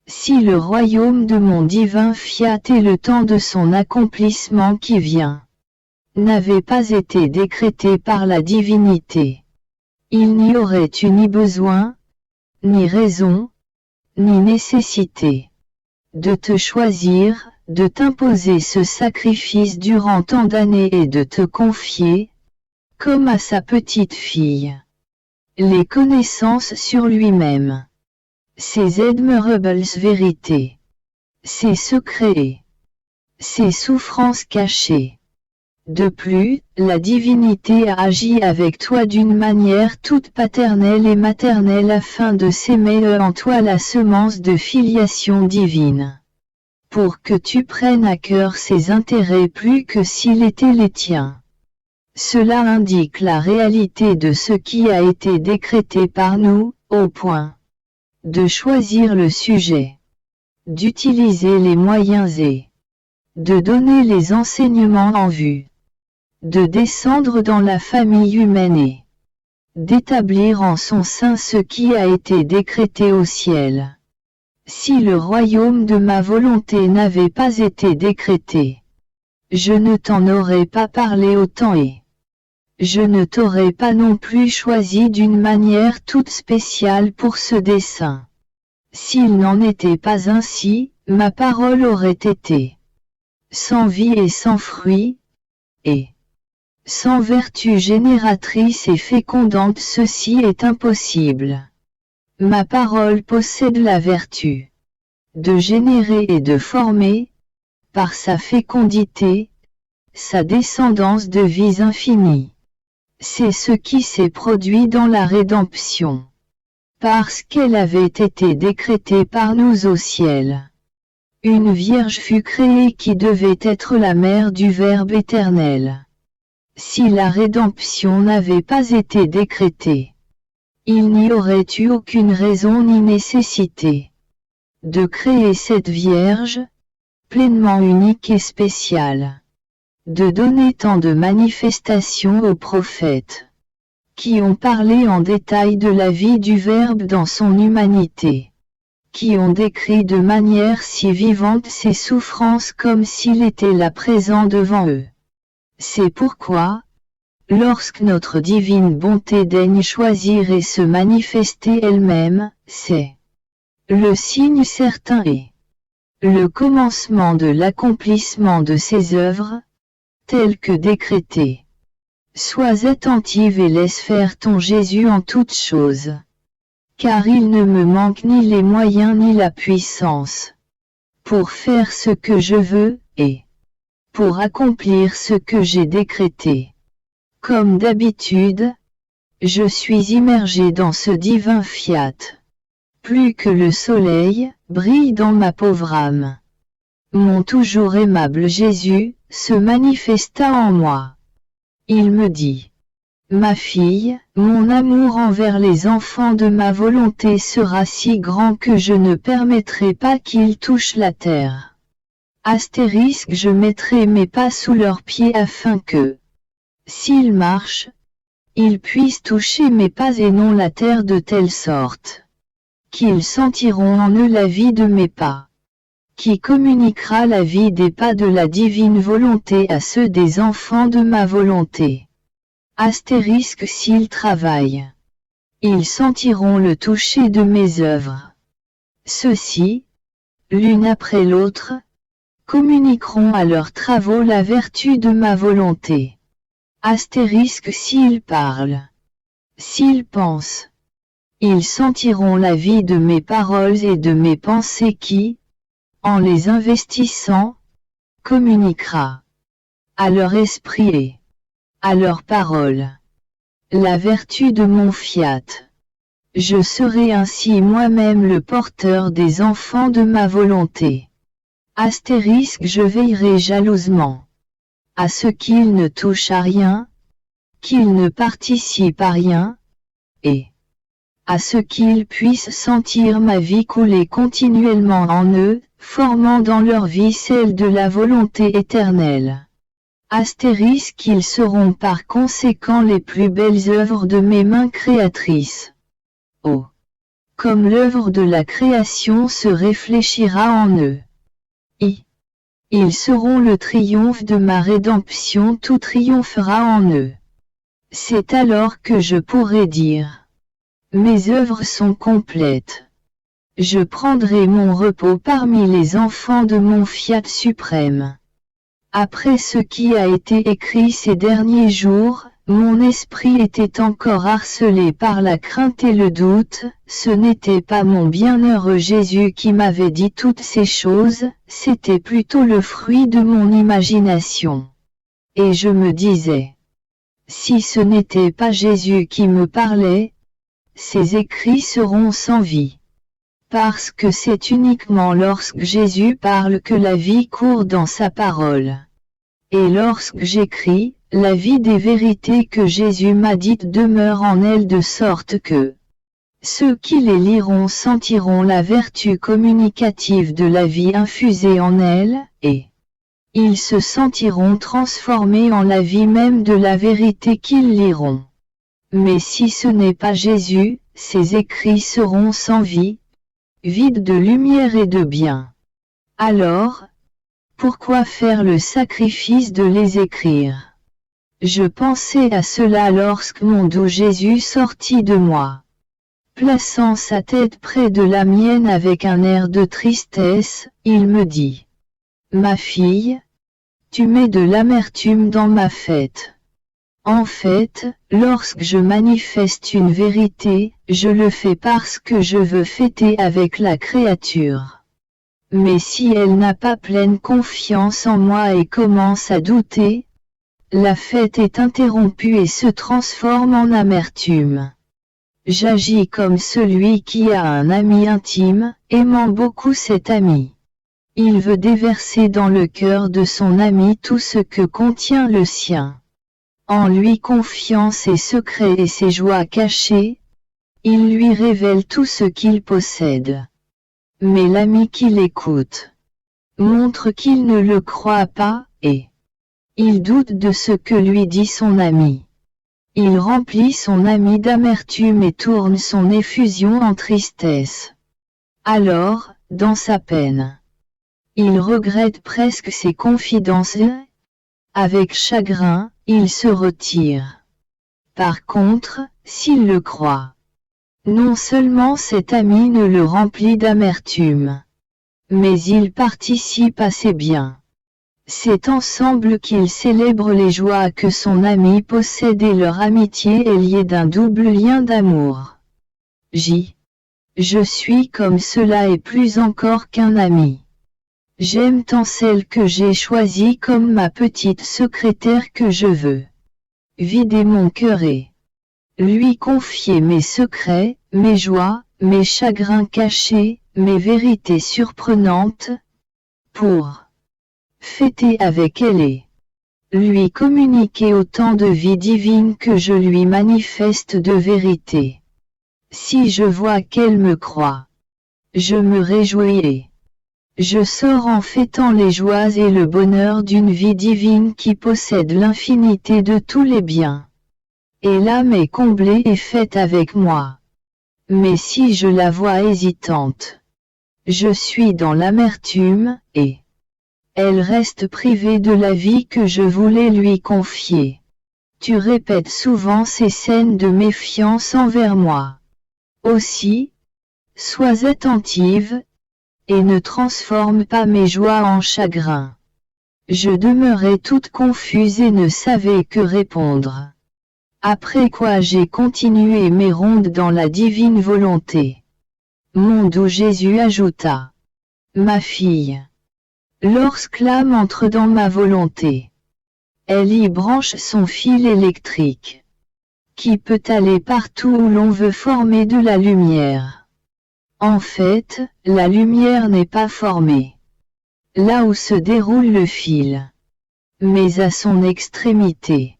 Si le royaume de mon divin fiat et le temps de son accomplissement qui vient n'avaient pas été décrétés par la divinité, il n'y aurait eu ni besoin, ni raison, ni nécessité de te choisir, de t'imposer ce sacrifice durant tant d'années et de te confier, comme à sa petite fille, les connaissances sur lui-même, ses admirables vérités, ses secrets, ses souffrances cachées. De plus, la divinité a agi avec toi d'une manière toute paternelle et maternelle afin de s'aimer en toi la semence de filiation divine, pour que tu prennes à cœur ses intérêts plus que s'il était les tiens. Cela indique la réalité de ce qui a été décrété par nous, au point de choisir le sujet, d'utiliser les moyens et de donner les enseignements en vue, de descendre dans la famille humaine et d'établir en son sein ce qui a été décrété au ciel. Si le royaume de ma volonté n'avait pas été décrété, je ne t'en aurais pas parlé autant et je ne t'aurais pas non plus choisi d'une manière toute spéciale pour ce dessein. S'il n'en était pas ainsi, ma parole aurait été sans vie et sans fruit, et sans vertu génératrice et fécondante. Ceci est impossible. Ma parole possède la vertu de générer et de former, par sa fécondité, sa descendance de vies infinies. C'est ce qui s'est produit dans la rédemption, parce qu'elle avait été décrétée par nous au ciel. Une vierge fut créée qui devait être la mère du Verbe éternel. Si la rédemption n'avait pas été décrétée, il n'y aurait eu aucune raison ni nécessité de créer cette Vierge, pleinement unique et spéciale, de donner tant de manifestations aux prophètes, qui ont parlé en détail de la vie du Verbe dans son humanité, qui ont décrit de manière si vivante ses souffrances comme s'il était là présent devant eux. C'est pourquoi, lorsque notre divine bonté daigne choisir et se manifester elle-même, c'est le signe certain et le commencement de l'accomplissement de ses œuvres, telles que décrétées. Sois attentive et laisse faire ton Jésus en toutes choses, car il ne me manque ni les moyens ni la puissance pour faire ce que je veux, et pour accomplir ce que j'ai décrété. Comme d'habitude, je suis immergé dans ce divin fiat. Plus que le soleil, brille dans ma pauvre âme. Mon toujours aimable Jésus se manifesta en moi. Il me dit: Ma fille, mon amour envers les enfants de ma volonté sera si grand que je ne permettrai pas qu'ils touchent la terre. Astérisque, je mettrai mes pas sous leurs pieds afin que s'ils marchent, ils puissent toucher mes pas et non la terre de telle sorte qu'ils sentiront en eux la vie de mes pas, qui communiquera la vie des pas de la divine volonté à ceux des enfants de ma volonté. Astérisque s'ils travaillent, ils sentiront le toucher de mes œuvres. Ceux-ci, l'une après l'autre, communiqueront à leurs travaux la vertu de ma volonté. Astérisque s'ils parlent, s'ils pensent, ils sentiront la vie de mes paroles et de mes pensées qui, en les investissant, communiquera à leur esprit et à leurs paroles la vertu de mon fiat. Je serai ainsi moi-même le porteur des enfants de ma volonté. Astérisque je veillerai jalousement à ce qu'ils ne touchent à rien, qu'ils ne participent à rien, et à ce qu'ils puissent sentir ma vie couler continuellement en eux, formant dans leur vie celle de la volonté éternelle. Astérisque qu'ils seront par conséquent les plus belles œuvres de mes mains créatrices. Oh! Comme l'œuvre de la création se réfléchira en eux. Ils seront le triomphe de ma rédemption, tout triomphera en eux. C'est alors que je pourrai dire: mes œuvres sont complètes. Je prendrai mon repos parmi les enfants de mon fiat suprême. Après ce qui a été écrit ces derniers jours, mon esprit était encore harcelé par la crainte et le doute, ce n'était pas mon bienheureux Jésus qui m'avait dit toutes ces choses, c'était plutôt le fruit de mon imagination. Et je me disais: si ce n'était pas Jésus qui me parlait, ces écrits seront sans vie. Parce que c'est uniquement lorsque Jésus parle que la vie court dans sa parole. Et lorsque j'écris, la vie des vérités que Jésus m'a dites demeure en elle de sorte que ceux qui les liront sentiront la vertu communicative de la vie infusée en elle, et ils se sentiront transformés en la vie même de la vérité qu'ils liront. Mais si ce n'est pas Jésus, ces écrits seront sans vie, vides de lumière et de bien. Alors, pourquoi faire le sacrifice de les écrire? Je pensais à cela lorsque mon doux Jésus sortit de moi. Plaçant sa tête près de la mienne avec un air de tristesse, il me dit: ma fille, tu mets de l'amertume dans ma fête. En fait, lorsque je manifeste une vérité, je le fais parce que je veux fêter avec la créature. Mais si elle n'a pas pleine confiance en moi et commence à douter, la fête est interrompue et se transforme en amertume. J'agis comme celui qui a un ami intime, aimant beaucoup cet ami. Il veut déverser dans le cœur de son ami tout ce que contient le sien. En lui confiant ses secrets et ses joies cachées, il lui révèle tout ce qu'il possède. Mais l'ami qui l'écoute montre qu'il ne le croit pas, et il doute de ce que lui dit son ami. Il remplit son ami d'amertume et tourne son effusion en tristesse. Alors, dans sa peine, il regrette presque ses confidences. Avec chagrin, il se retire. Par contre, s'il le croit, non seulement cet ami ne le remplit d'amertume, mais il participe à ses biens. C'est ensemble qu'ils célèbrent les joies que son ami possède et leur amitié est liée d'un double lien d'amour. Je suis comme cela et plus encore qu'un ami. J'aime tant celle que j'ai choisie comme ma petite secrétaire que je veux vider mon cœur et lui confier mes secrets, mes joies, mes chagrins cachés, mes vérités surprenantes, pour fêter avec elle et lui communiquer autant de vie divine que je lui manifeste de vérité. Si je vois qu'elle me croit, je me réjouis et Je sors en fêtant les joies et le bonheur d'une vie divine qui possède l'infinité de tous les biens. Et l'âme est comblée et faite avec moi. Mais si je la vois hésitante, je suis dans l'amertume, et elle reste privée de la vie que je voulais lui confier. Tu répètes souvent ces scènes de méfiance envers moi. Aussi, sois attentive, et ne transforme pas mes joies en chagrin. Je demeurais toute confuse et ne savais que répondre. Après quoi j'ai continué mes rondes dans la divine volonté. Mon doux Jésus ajouta. Ma fille. Lorsque l'âme entre dans ma volonté, elle y branche son fil électrique, qui peut aller partout où l'on veut former de la lumière. En fait, la lumière n'est pas formée là où se déroule le fil, mais à son extrémité.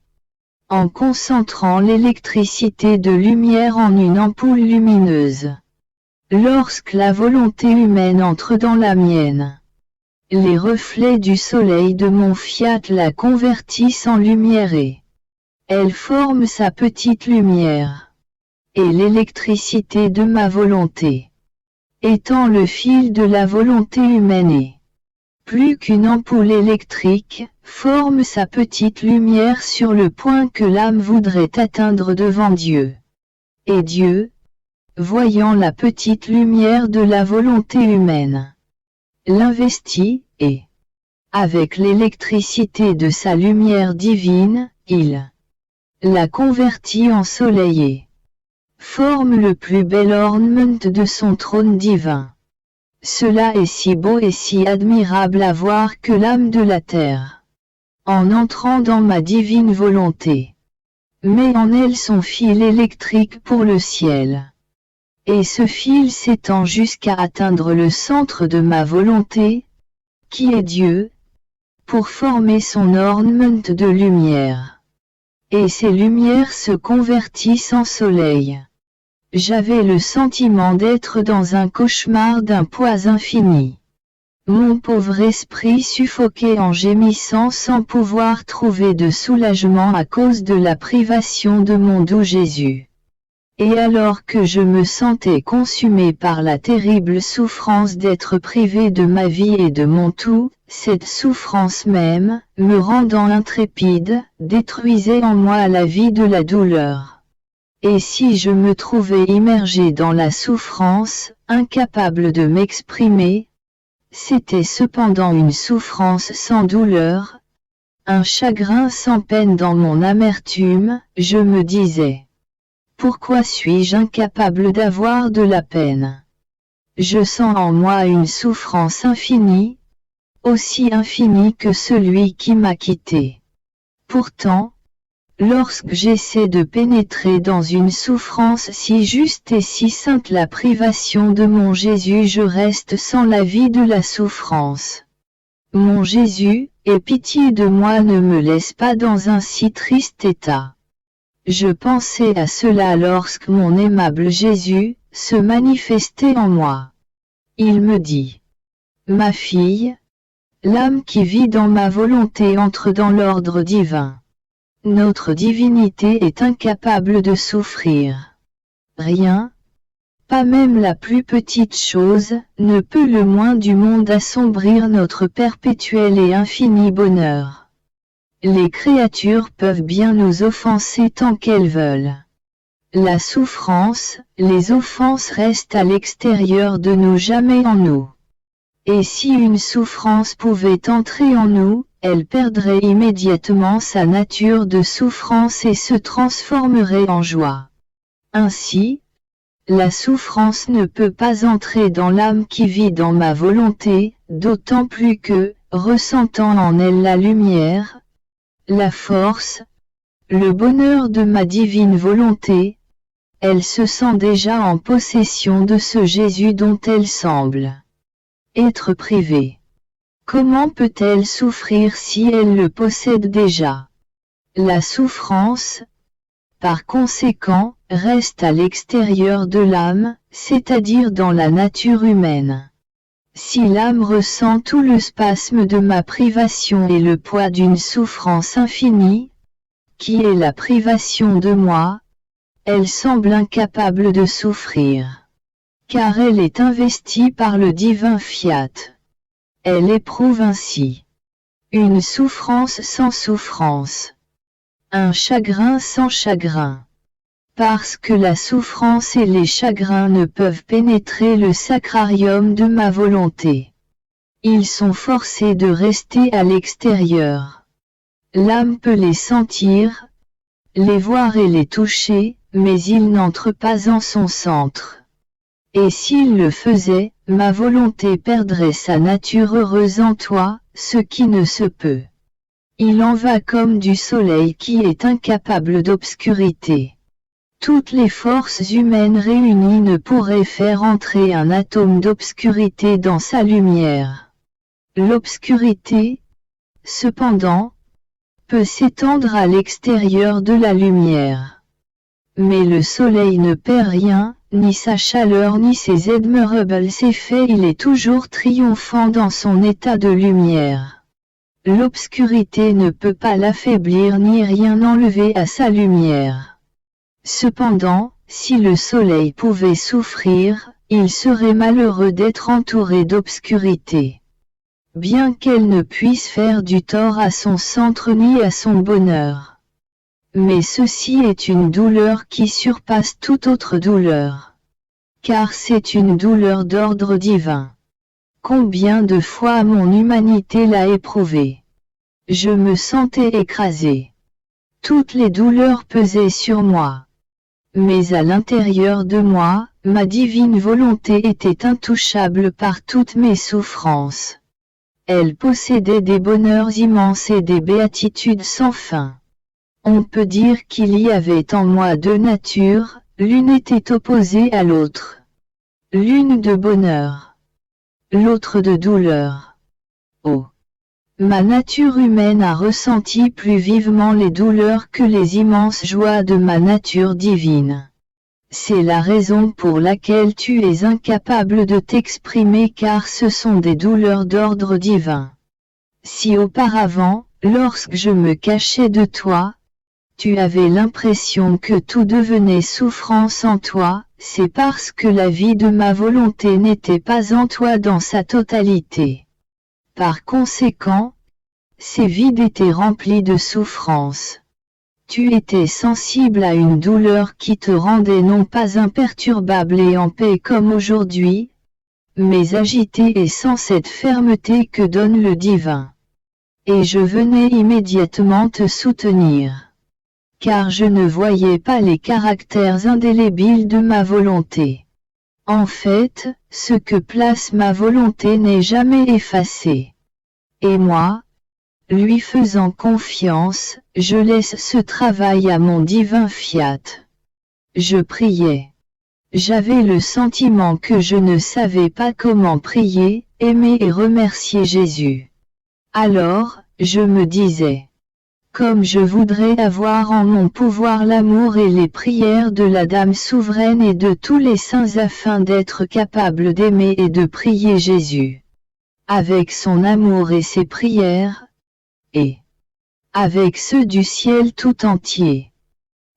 En concentrant l'électricité de lumière en une ampoule lumineuse. Lorsque la volonté humaine entre dans la mienne, les reflets du soleil de mon fiat la convertissent en lumière et elle forme sa petite lumière. Et l'électricité de ma volonté étant le fil de la volonté humaine et plus qu'une ampoule électrique, forme sa petite lumière sur le point que l'âme voudrait atteindre devant Dieu. Et Dieu, voyant la petite lumière de la volonté humaine, l'investit, et, avec l'électricité de sa lumière divine, il la convertit en soleil et forme le plus bel ornement de son trône divin. Cela est si beau et si admirable à voir que l'âme de la terre, en entrant dans ma divine volonté, met en elle son fil électrique pour le ciel. Et ce fil s'étend jusqu'à atteindre le centre de ma volonté, qui est Dieu, pour former son ornement de lumière. Et ces lumières se convertissent en soleil. J'avais le sentiment d'être dans un cauchemar d'un poids infini. Mon pauvre esprit suffoquait en gémissant sans pouvoir trouver de soulagement à cause de la privation de mon doux Jésus. Et alors que je me sentais consumé par la terrible souffrance d'être privé de ma vie et de mon tout, cette souffrance même, me rendant intrépide, détruisait en moi la vie de la douleur. Et si je me trouvais immergé dans la souffrance, incapable de m'exprimer, c'était cependant une souffrance sans douleur, un chagrin sans peine dans mon amertume, je me disais. Pourquoi suis-je incapable d'avoir de la peine? Je sens en moi une souffrance infinie, aussi infinie que celui qui m'a quitté. Pourtant, lorsque j'essaie de pénétrer dans une souffrance si juste et si sainte la privation de mon Jésus, je reste sans la vie de la souffrance. Mon Jésus, aie pitié de moi, ne me laisse pas dans un si triste état. Je pensais à cela lorsque mon aimable Jésus se manifestait en moi. Il me dit, ma fille, l'âme qui vit dans ma volonté entre dans l'ordre divin. Notre divinité est incapable de souffrir. Rien, pas même la plus petite chose, ne peut le moins du monde assombrir notre perpétuel et infini bonheur. Les créatures peuvent bien nous offenser tant qu'elles veulent. La souffrance, les offenses restent à l'extérieur de nous, jamais en nous. Et si une souffrance pouvait entrer en nous, elle perdrait immédiatement sa nature de souffrance et se transformerait en joie. Ainsi, la souffrance ne peut pas entrer dans l'âme qui vit dans ma volonté, d'autant plus que, ressentant en elle la lumière, la force, le bonheur de ma divine volonté, elle se sent déjà en possession de ce Jésus dont elle semble être privée. Comment peut-elle souffrir si elle le possède déjà? La souffrance, par conséquent, reste à l'extérieur de l'âme, c'est-à-dire dans la nature humaine. Si l'âme ressent tout le spasme de ma privation et le poids d'une souffrance infinie, qui est la privation de moi, elle semble incapable de souffrir. Car elle est investie par le divin fiat. Elle éprouve ainsi une souffrance sans souffrance, un chagrin sans chagrin. Parce que la souffrance et les chagrins ne peuvent pénétrer le sacrarium de ma volonté. Ils sont forcés de rester à l'extérieur. L'âme peut les sentir, les voir et les toucher, mais ils n'entrent pas en son centre. Et s'il le faisait, ma volonté perdrait sa nature heureuse en toi, ce qui ne se peut. Il en va comme du soleil qui est incapable d'obscurité. Toutes les forces humaines réunies ne pourraient faire entrer un atome d'obscurité dans sa lumière. L'obscurité, cependant, peut s'étendre à l'extérieur de la lumière. Mais le soleil ne perd rien, ni sa chaleur ni ses admirables effets, il est toujours triomphant dans son état de lumière. L'obscurité ne peut pas l'affaiblir ni rien enlever à sa lumière. Cependant, si le soleil pouvait souffrir, il serait malheureux d'être entouré d'obscurité. Bien qu'elle ne puisse faire du tort à son centre ni à son bonheur. Mais ceci est une douleur qui surpasse toute autre douleur. Car c'est une douleur d'ordre divin. Combien de fois mon humanité l'a éprouvée. Je me sentais écrasé. Toutes les douleurs pesaient sur moi. Mais à l'intérieur de moi, ma divine volonté était intouchable par toutes mes souffrances. Elle possédait des bonheurs immenses et des béatitudes sans fin. On peut dire qu'il y avait en moi deux natures, l'une était opposée à l'autre. L'une de bonheur, l'autre de douleur. Oh! Ma nature humaine a ressenti plus vivement les douleurs que les immenses joies de ma nature divine. C'est la raison pour laquelle tu es incapable de t'exprimer car ce sont des douleurs d'ordre divin. Si auparavant, lorsque je me cachais de toi, tu avais l'impression que tout devenait souffrance en toi, c'est parce que la vie de ma volonté n'était pas en toi dans sa totalité. Par conséquent, ces vides étaient remplis de souffrance. Tu étais sensible à une douleur qui te rendait non pas imperturbable et en paix comme aujourd'hui, mais agité et sans cette fermeté que donne le divin. Et je venais immédiatement te soutenir. Car je ne voyais pas les caractères indélébiles de ma volonté. En fait, ce que place ma volonté n'est jamais effacé. Et moi, lui faisant confiance, je laisse ce travail à mon divin fiat. Je priais. J'avais le sentiment que je ne savais pas comment prier, aimer et remercier Jésus. Alors, je me disais, comme je voudrais avoir en mon pouvoir l'amour et les prières de la Dame souveraine et de tous les saints afin d'être capable d'aimer et de prier Jésus. Avec son amour et ses prières, et avec ceux du ciel tout entier.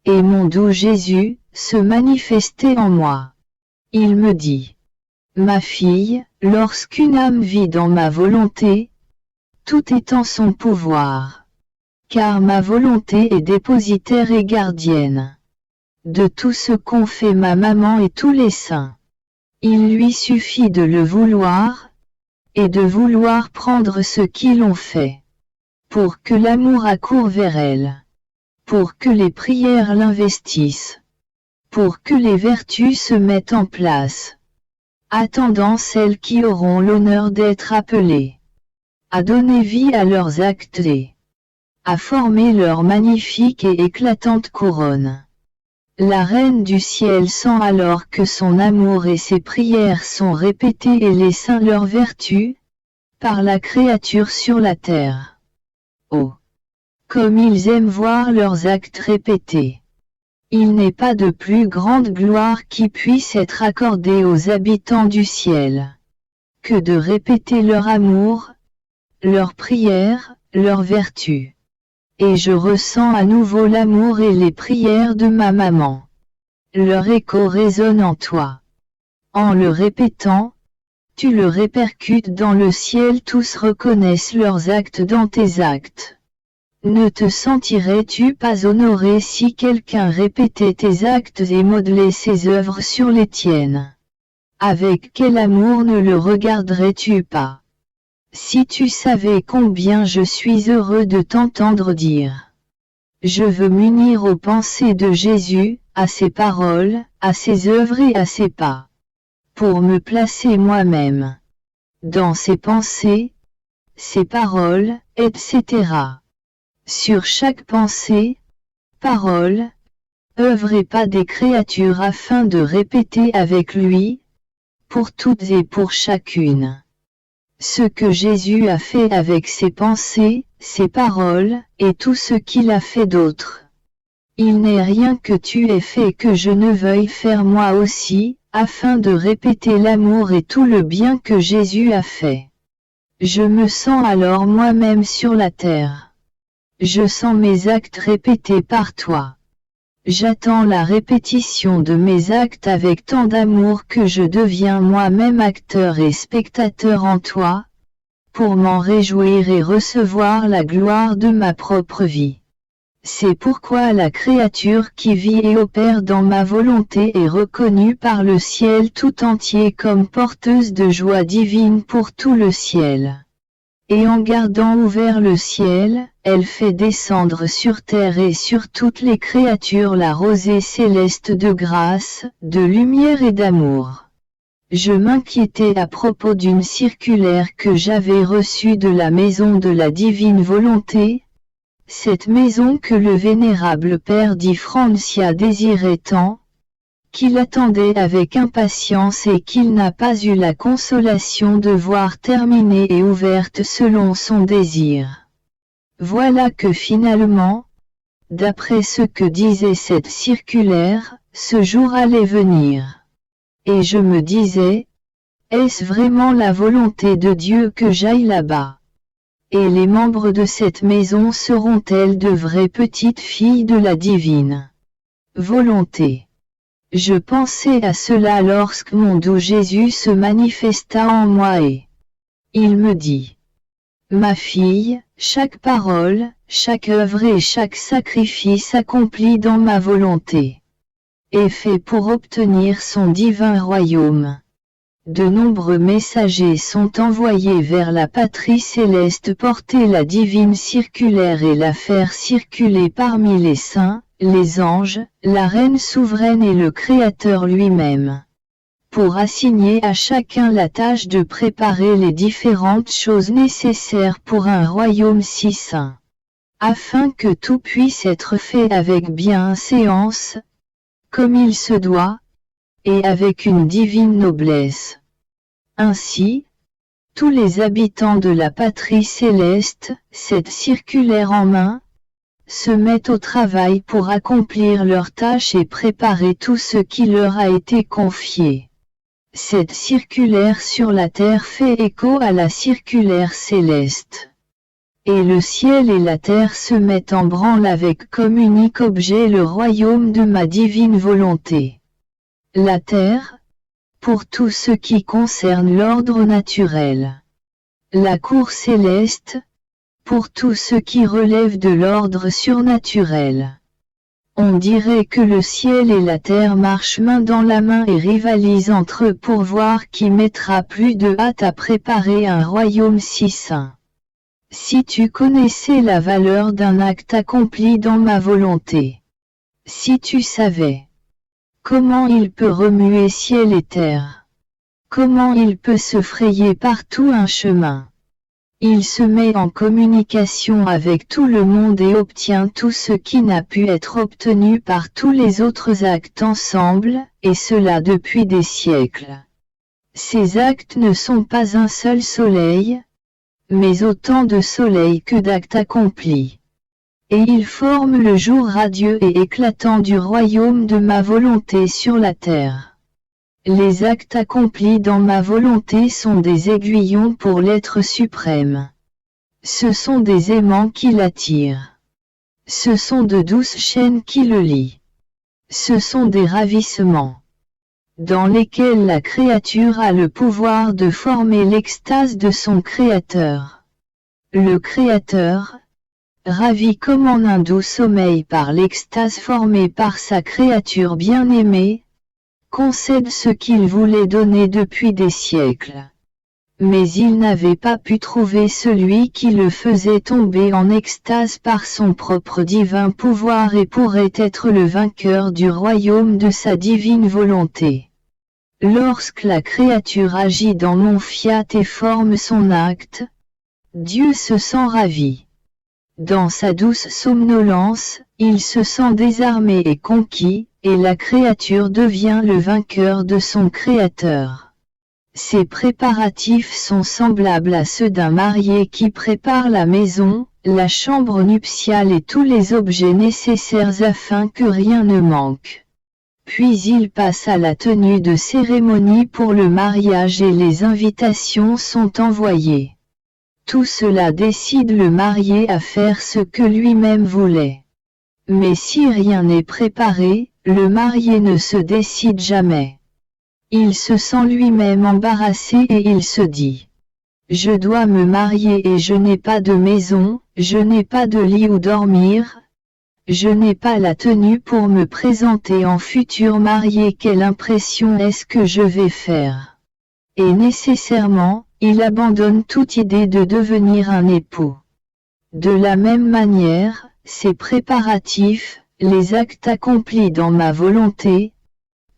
Et mon doux Jésus se manifestait en moi. Il me dit, ma fille, lorsqu'une âme vit dans ma volonté, tout est en son pouvoir. Car ma volonté est dépositaire et gardienne de tout ce qu'ont fait ma maman et tous les saints. Il lui suffit de le vouloir, et de vouloir prendre ce qu'ils ont fait. Pour que l'amour accourt vers elle. Pour que les prières l'investissent. Pour que les vertus se mettent en place. Attendant celles qui auront l'honneur d'être appelées. À donner vie à leurs actes et à former leur magnifique et éclatante couronne. La Reine du ciel sent alors que son amour et ses prières sont répétées et les saints leurs vertus, par la créature sur la terre. Oh! Comme ils aiment voir leurs actes répétés. Il n'est pas de plus grande gloire qui puisse être accordée aux habitants du ciel que de répéter leur amour, leur prière, leur vertu. Et je ressens à nouveau l'amour et les prières de ma maman. Leur écho résonne en toi. En le répétant, tu le répercutes dans le ciel, tous reconnaissent leurs actes dans tes actes. Ne te sentirais-tu pas honoré si quelqu'un répétait tes actes et modelait ses œuvres sur les tiennes? Avec quel amour ne le regarderais-tu pas? Si tu savais combien je suis heureux de t'entendre dire. Je veux m'unir aux pensées de Jésus, à ses paroles, à ses œuvres et à ses pas. Pour me placer moi-même dans ses pensées, ses paroles, etc. Sur chaque pensée, parole, œuvre et pas des créatures afin de répéter avec lui, pour toutes et pour chacune. Ce que Jésus a fait avec ses pensées, ses paroles, et tout ce qu'il a fait d'autre. Il n'est rien que tu aies fait que je ne veuille faire moi aussi, afin de répéter l'amour et tout le bien que Jésus a fait. Je me sens alors moi-même sur la terre. Je sens mes actes répétés par toi. J'attends la répétition de mes actes avec tant d'amour que je deviens moi-même acteur et spectateur en toi, pour m'en réjouir et recevoir la gloire de ma propre vie. C'est pourquoi la créature qui vit et opère dans ma volonté est reconnue par le ciel tout entier comme porteuse de joie divine pour tout le ciel. Et en gardant ouvert le ciel, elle fait descendre sur terre et sur toutes les créatures la rosée céleste de grâce, de lumière et d'amour. Je m'inquiétais à propos d'une circulaire que j'avais reçue de la maison de la divine volonté, cette maison que le vénérable père Di Francia désirait tant, qu'il attendait avec impatience et qu'il n'a pas eu la consolation de voir terminée et ouverte selon son désir. Voilà que finalement, d'après ce que disait cette circulaire, ce jour allait venir. Et je me disais, est-ce vraiment la volonté de Dieu que j'aille là-bas? Et les membres de cette maison seront-elles de vraies petites filles de la divine volonté? Je pensais à cela lorsque mon doux Jésus se manifesta en moi et il me dit, ma fille, chaque parole, chaque œuvre et chaque sacrifice accompli dans ma volonté est fait pour obtenir son divin royaume. De nombreux messagers sont envoyés vers la patrie céleste porter la divine circulaire et la faire circuler parmi les saints, les anges, la reine souveraine et le Créateur lui-même, pour assigner à chacun la tâche de préparer les différentes choses nécessaires pour un royaume si saint, afin que tout puisse être fait avec bienséance, comme il se doit, et avec une divine noblesse. Ainsi, tous les habitants de la patrie céleste, cette circulaire en main, se mettent au travail pour accomplir leurs tâches et préparer tout ce qui leur a été confié. Cette circulaire sur la terre fait écho à la circulaire céleste. Et le ciel et la terre se mettent en branle avec comme unique objet le royaume de ma divine volonté. La terre, pour tout ce qui concerne l'ordre naturel. La cour céleste, pour tout ce qui relève de l'ordre surnaturel. On dirait que le ciel et la terre marchent main dans la main et rivalisent entre eux pour voir qui mettra plus de hâte à préparer un royaume si saint. Si tu connaissais la valeur d'un acte accompli dans ma volonté. Si tu savais comment il peut remuer ciel et terre. Comment il peut se frayer partout un chemin. Il se met en communication avec tout le monde et obtient tout ce qui n'a pu être obtenu par tous les autres actes ensemble, et cela depuis des siècles. Ces actes ne sont pas un seul soleil, mais autant de soleils que d'actes accomplis. Et ils forment le jour radieux et éclatant du royaume de ma volonté sur la terre. Les actes accomplis dans ma volonté sont des aiguillons pour l'être suprême. Ce sont des aimants qui l'attirent. Ce sont de douces chaînes qui le lient. Ce sont des ravissements dans lesquels la créature a le pouvoir de former l'extase de son Créateur. Le Créateur, ravi comme en un doux sommeil par l'extase formée par sa créature bien-aimée, concède ce qu'il voulait donner depuis des siècles. Mais il n'avait pas pu trouver celui qui le faisait tomber en extase par son propre divin pouvoir et pourrait être le vainqueur du royaume de sa divine volonté. Lorsque la créature agit dans mon fiat et forme son acte, Dieu se sent ravi. Dans sa douce somnolence, il se sent désarmé et conquis, et la créature devient le vainqueur de son Créateur. Ces préparatifs sont semblables à ceux d'un marié qui prépare la maison, la chambre nuptiale et tous les objets nécessaires afin que rien ne manque. Puis il passe à la tenue de cérémonie pour le mariage et les invitations sont envoyées. Tout cela décide le marié à faire ce que lui-même voulait. Mais si rien n'est préparé, le marié ne se décide jamais. Il se sent lui-même embarrassé et il se dit « Je dois me marier et je n'ai pas de maison, je n'ai pas de lit où dormir, je n'ai pas la tenue pour me présenter en futur marié, quelle impression est-ce que je vais faire ?» Et nécessairement, il abandonne toute idée de devenir un époux. De la même manière, ces préparatifs, les actes accomplis dans ma volonté,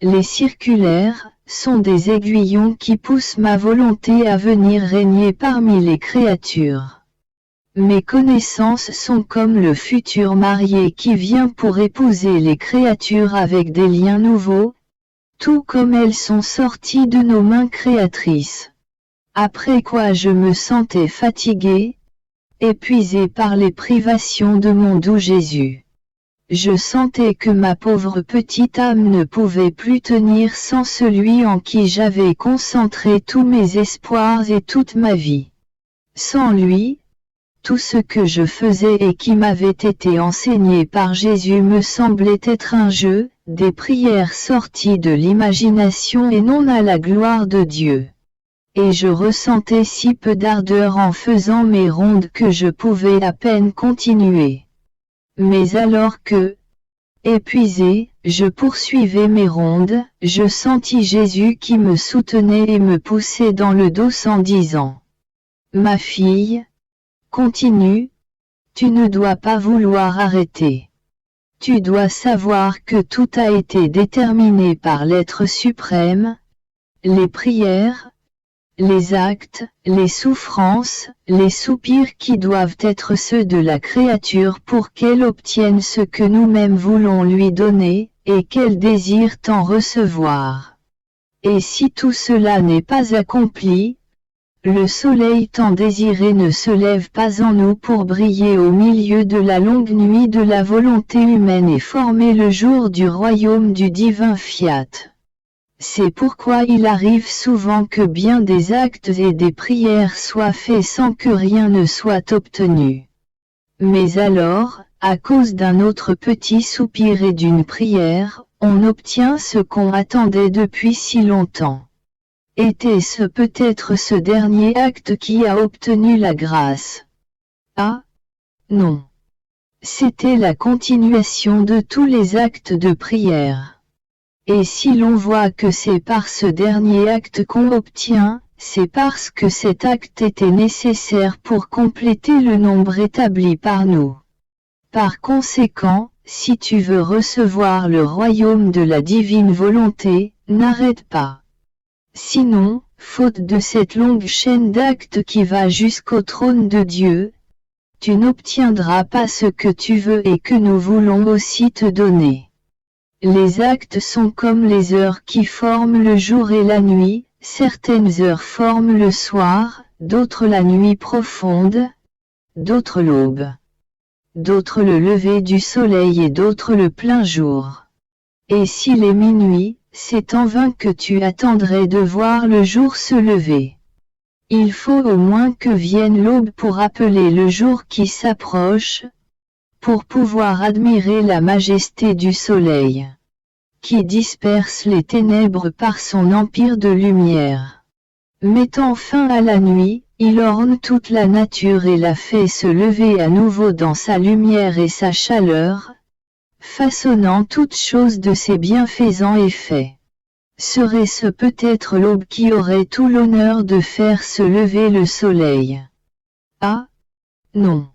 les circulaires, sont des aiguillons qui poussent ma volonté à venir régner parmi les créatures. Mes connaissances sont comme le futur marié qui vient pour épouser les créatures avec des liens nouveaux, tout comme elles sont sorties de nos mains créatrices. Après quoi je me sentais fatigué, épuisé par les privations de mon doux Jésus. Je sentais que ma pauvre petite âme ne pouvait plus tenir sans celui en qui j'avais concentré tous mes espoirs et toute ma vie. Sans lui, tout ce que je faisais et qui m'avait été enseigné par Jésus me semblait être un jeu, des prières sorties de l'imagination et non à la gloire de Dieu. Et je ressentais si peu d'ardeur en faisant mes rondes que je pouvais à peine continuer. Mais alors que, épuisé, je poursuivais mes rondes, je sentis Jésus qui me soutenait et me poussait dans le dos en disant « Ma fille, continue, tu ne dois pas vouloir arrêter. Tu dois savoir que tout a été déterminé par l'être suprême, les prières, les actes, les souffrances, les soupirs qui doivent être ceux de la créature pour qu'elle obtienne ce que nous-mêmes voulons lui donner, et qu'elle désire tant recevoir. Et si tout cela n'est pas accompli, le soleil tant désiré ne se lève pas en nous pour briller au milieu de la longue nuit de la volonté humaine et former le jour du royaume du divin fiat. C'est pourquoi il arrive souvent que bien des actes et des prières soient faits sans que rien ne soit obtenu. Mais alors, à cause d'un autre petit soupir et d'une prière, on obtient ce qu'on attendait depuis si longtemps. Était-ce peut-être ce dernier acte qui a obtenu la grâce? Ah, non. C'était la continuation de tous les actes de prière. Et si l'on voit que c'est par ce dernier acte qu'on obtient, c'est parce que cet acte était nécessaire pour compléter le nombre établi par nous. Par conséquent, si tu veux recevoir le royaume de la divine volonté, n'arrête pas. Sinon, faute de cette longue chaîne d'actes qui va jusqu'au trône de Dieu, tu n'obtiendras pas ce que tu veux et que nous voulons aussi te donner. Les actes sont comme les heures qui forment le jour et la nuit, certaines heures forment le soir, d'autres la nuit profonde, d'autres l'aube, d'autres le lever du soleil et d'autres le plein jour. Et s'il est minuit, c'est en vain que tu attendrais de voir le jour se lever. Il faut au moins que vienne l'aube pour appeler le jour qui s'approche, pour pouvoir admirer la majesté du soleil, qui disperse les ténèbres par son empire de lumière. Mettant fin à la nuit, il orne toute la nature et la fait se lever à nouveau dans sa lumière et sa chaleur, façonnant toutes choses de ses bienfaisants effets. Serait-ce peut-être l'aube qui aurait tout l'honneur de faire se lever le soleil? Ah, non.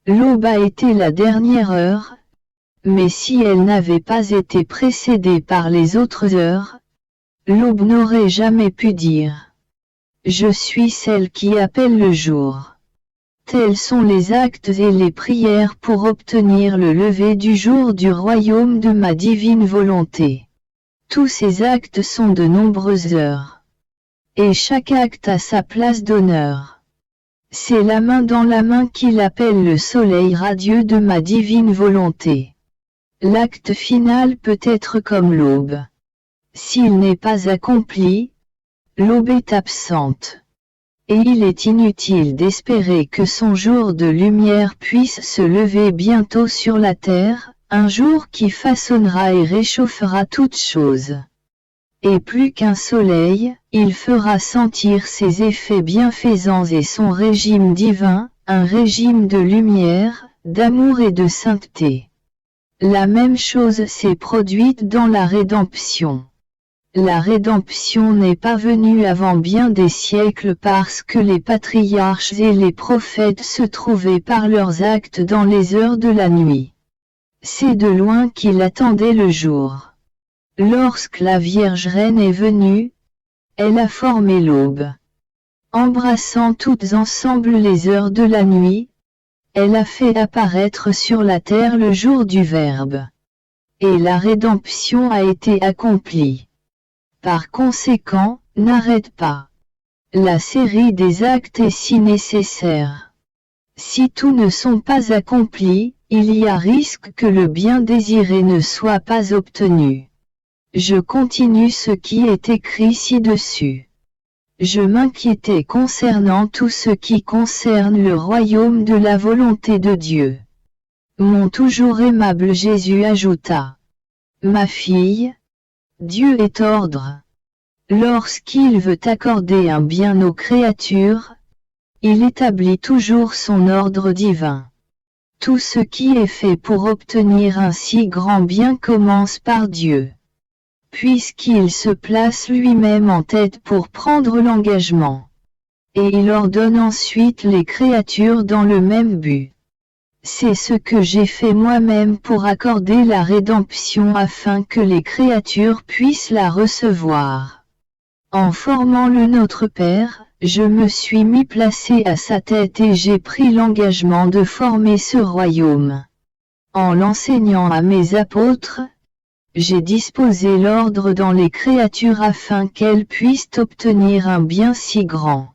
L'aube a été la dernière heure, mais si elle n'avait pas été précédée par les autres heures, l'aube n'aurait jamais pu dire « Je suis celle qui appelle le jour ». Tels sont les actes et les prières pour obtenir le lever du jour du royaume de ma divine volonté. Tous ces actes sont de nombreuses heures. Et chaque acte a sa place d'honneur. C'est la main dans la main qu'il appelle le soleil radieux de ma divine volonté. L'acte final peut être comme l'aube. S'il n'est pas accompli, l'aube est absente. Et il est inutile d'espérer que son jour de lumière puisse se lever bientôt sur la terre, un jour qui façonnera et réchauffera toutes choses. Et plus qu'un soleil, il fera sentir ses effets bienfaisants et son régime divin, un régime de lumière, d'amour et de sainteté. La même chose s'est produite dans la rédemption. La rédemption n'est pas venue avant bien des siècles parce que les patriarches et les prophètes se trouvaient par leurs actes dans les heures de la nuit. C'est de loin qu'il attendait le jour. Lorsque la Vierge Reine est venue, elle a formé l'aube. Embrassant toutes ensemble les heures de la nuit, elle a fait apparaître sur la terre le jour du Verbe. Et la rédemption a été accomplie. Par conséquent, n'arrête pas. La série des actes est si nécessaire. Si tous ne sont pas accomplis, il y a risque que le bien désiré ne soit pas obtenu. Je continue ce qui est écrit ci-dessus. Je m'inquiétais concernant tout ce qui concerne le royaume de la volonté de Dieu. Mon toujours aimable Jésus ajouta. Ma fille, Dieu est ordre. Lorsqu'il veut accorder un bien aux créatures, il établit toujours son ordre divin. Tout ce qui est fait pour obtenir un si grand bien commence par Dieu. Puisqu'il se place lui-même en tête pour prendre l'engagement. Et il ordonne ensuite les créatures dans le même but. C'est ce que j'ai fait moi-même pour accorder la rédemption afin que les créatures puissent la recevoir. En formant le Notre Père, je me suis mis placé à sa tête et j'ai pris l'engagement de former ce royaume. En l'enseignant à mes apôtres, j'ai disposé l'ordre dans les créatures afin qu'elles puissent obtenir un bien si grand.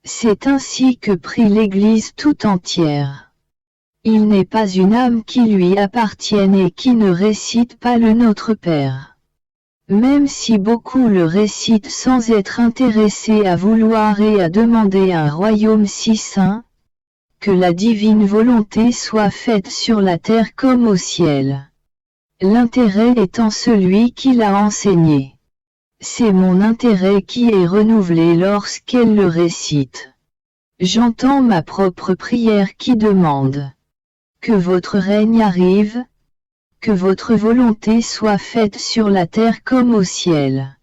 C'est ainsi que prie l'Église tout entière. Il n'est pas une âme qui lui appartienne et qui ne récite pas le Notre Père. Même si beaucoup le récitent sans être intéressés à vouloir et à demander un royaume si saint, que la divine volonté soit faite sur la terre comme au ciel. L'intérêt étant celui qui l'a enseigné. C'est mon intérêt qui est renouvelé lorsqu'elle le récite. J'entends ma propre prière qui demande que votre règne arrive, que votre volonté soit faite sur la terre comme au ciel.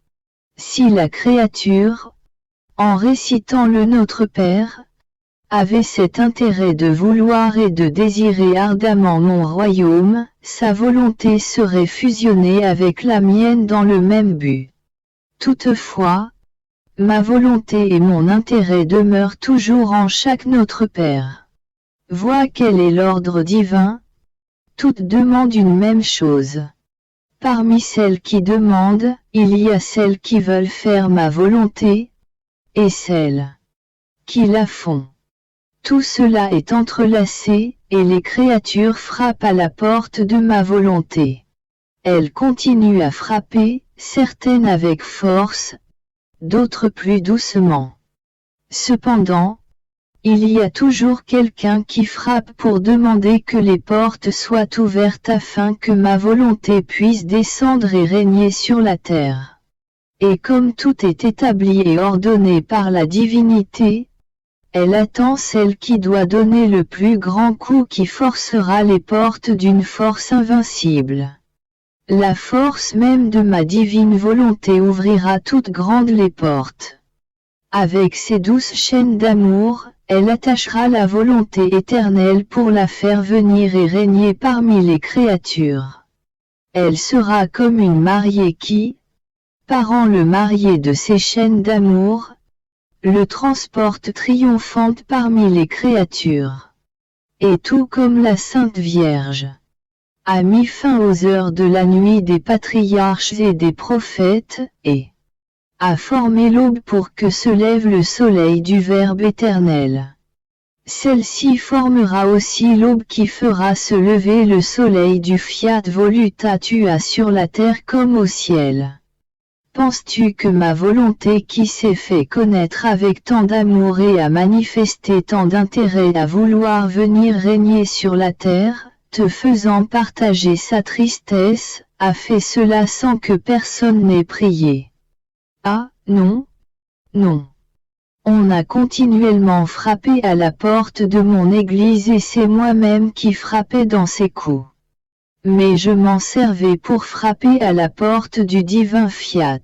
Si la créature, en récitant le Notre Père, avait cet intérêt de vouloir et de désirer ardemment mon royaume, sa volonté serait fusionnée avec la mienne dans le même but. Toutefois, ma volonté et mon intérêt demeurent toujours en chaque Notre Père. Vois quel est l'ordre divin. Toutes demandent une même chose. Parmi celles qui demandent, il y a celles qui veulent faire ma volonté, et celles qui la font. Tout cela est entrelacé, et les créatures frappent à la porte de ma volonté. Elles continuent à frapper, certaines avec force, d'autres plus doucement. Cependant, il y a toujours quelqu'un qui frappe pour demander que les portes soient ouvertes afin que ma volonté puisse descendre et régner sur la terre. Et comme tout est établi et ordonné par la divinité, elle attend celle qui doit donner le plus grand coup qui forcera les portes d'une force invincible. La force même de ma divine volonté ouvrira toutes grandes les portes. Avec ses douces chaînes d'amour, elle attachera la volonté éternelle pour la faire venir et régner parmi les créatures. Elle sera comme une mariée qui, parant le marié de ses chaînes d'amour, le transporte triomphante parmi les créatures. Et tout comme la Sainte Vierge a mis fin aux heures de la nuit des patriarches et des prophètes, et a formé l'aube pour que se lève le soleil du Verbe éternel. Celle-ci formera aussi l'aube qui fera se lever le soleil du Fiat Volutatua sur la terre comme au ciel. Penses-tu que ma volonté qui s'est fait connaître avec tant d'amour et a manifesté tant d'intérêt à vouloir venir régner sur la terre, te faisant partager sa tristesse, a fait cela sans que personne n'ait prié? Ah, non, non. On a continuellement frappé à la porte de mon église et c'est moi-même qui frappais dans ses coups. Mais je m'en servais pour frapper à la porte du divin Fiat.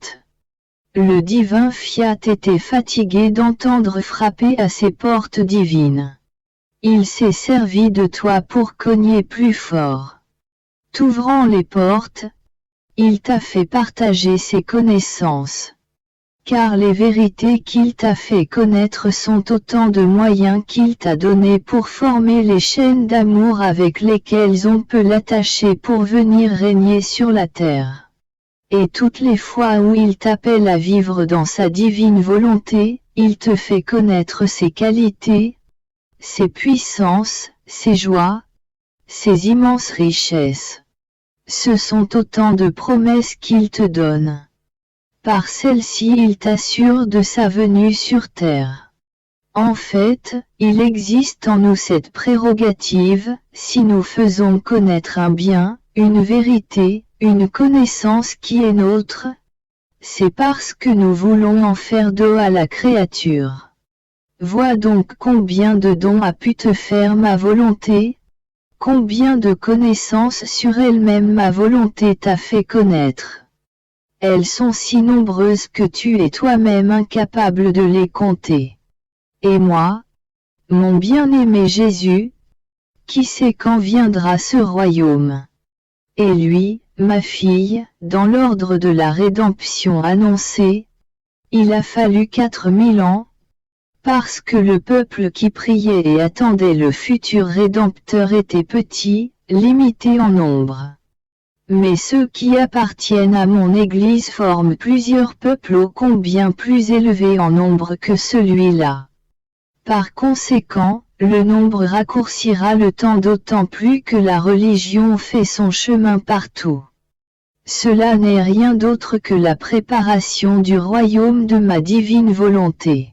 Le divin Fiat était fatigué d'entendre frapper à ses portes divines. Il s'est servi de toi pour cogner plus fort. T'ouvrant les portes, il t'a fait partager ses connaissances. Car les vérités qu'il t'a fait connaître sont autant de moyens qu'il t'a donnés pour former les chaînes d'amour avec lesquelles on peut l'attacher pour venir régner sur la terre. Et toutes les fois où il t'appelle à vivre dans sa divine volonté, il te fait connaître ses qualités, ses puissances, ses joies, ses immenses richesses. Ce sont autant de promesses qu'il te donne. Par celle-ci il t'assure de sa venue sur terre. En fait, il existe en nous cette prérogative, si nous faisons connaître un bien, une vérité, une connaissance qui est nôtre, c'est parce que nous voulons en faire don à la créature. Vois donc combien de dons a pu te faire ma volonté, combien de connaissances sur elle-même ma volonté t'a fait connaître. Elles sont si nombreuses que tu es toi-même incapable de les compter. Et moi, mon bien-aimé Jésus, qui sait quand viendra ce royaume? Et lui, ma fille, dans l'ordre de la rédemption annoncée, il a fallu 4000 ans, parce que le peuple qui priait et attendait le futur Rédempteur était petit, limité en nombre. Mais ceux qui appartiennent à mon Église forment plusieurs peuples ô combien plus élevés en nombre que celui-là. Par conséquent, le nombre raccourcira le temps d'autant plus que la religion fait son chemin partout. Cela n'est rien d'autre que la préparation du royaume de ma divine volonté.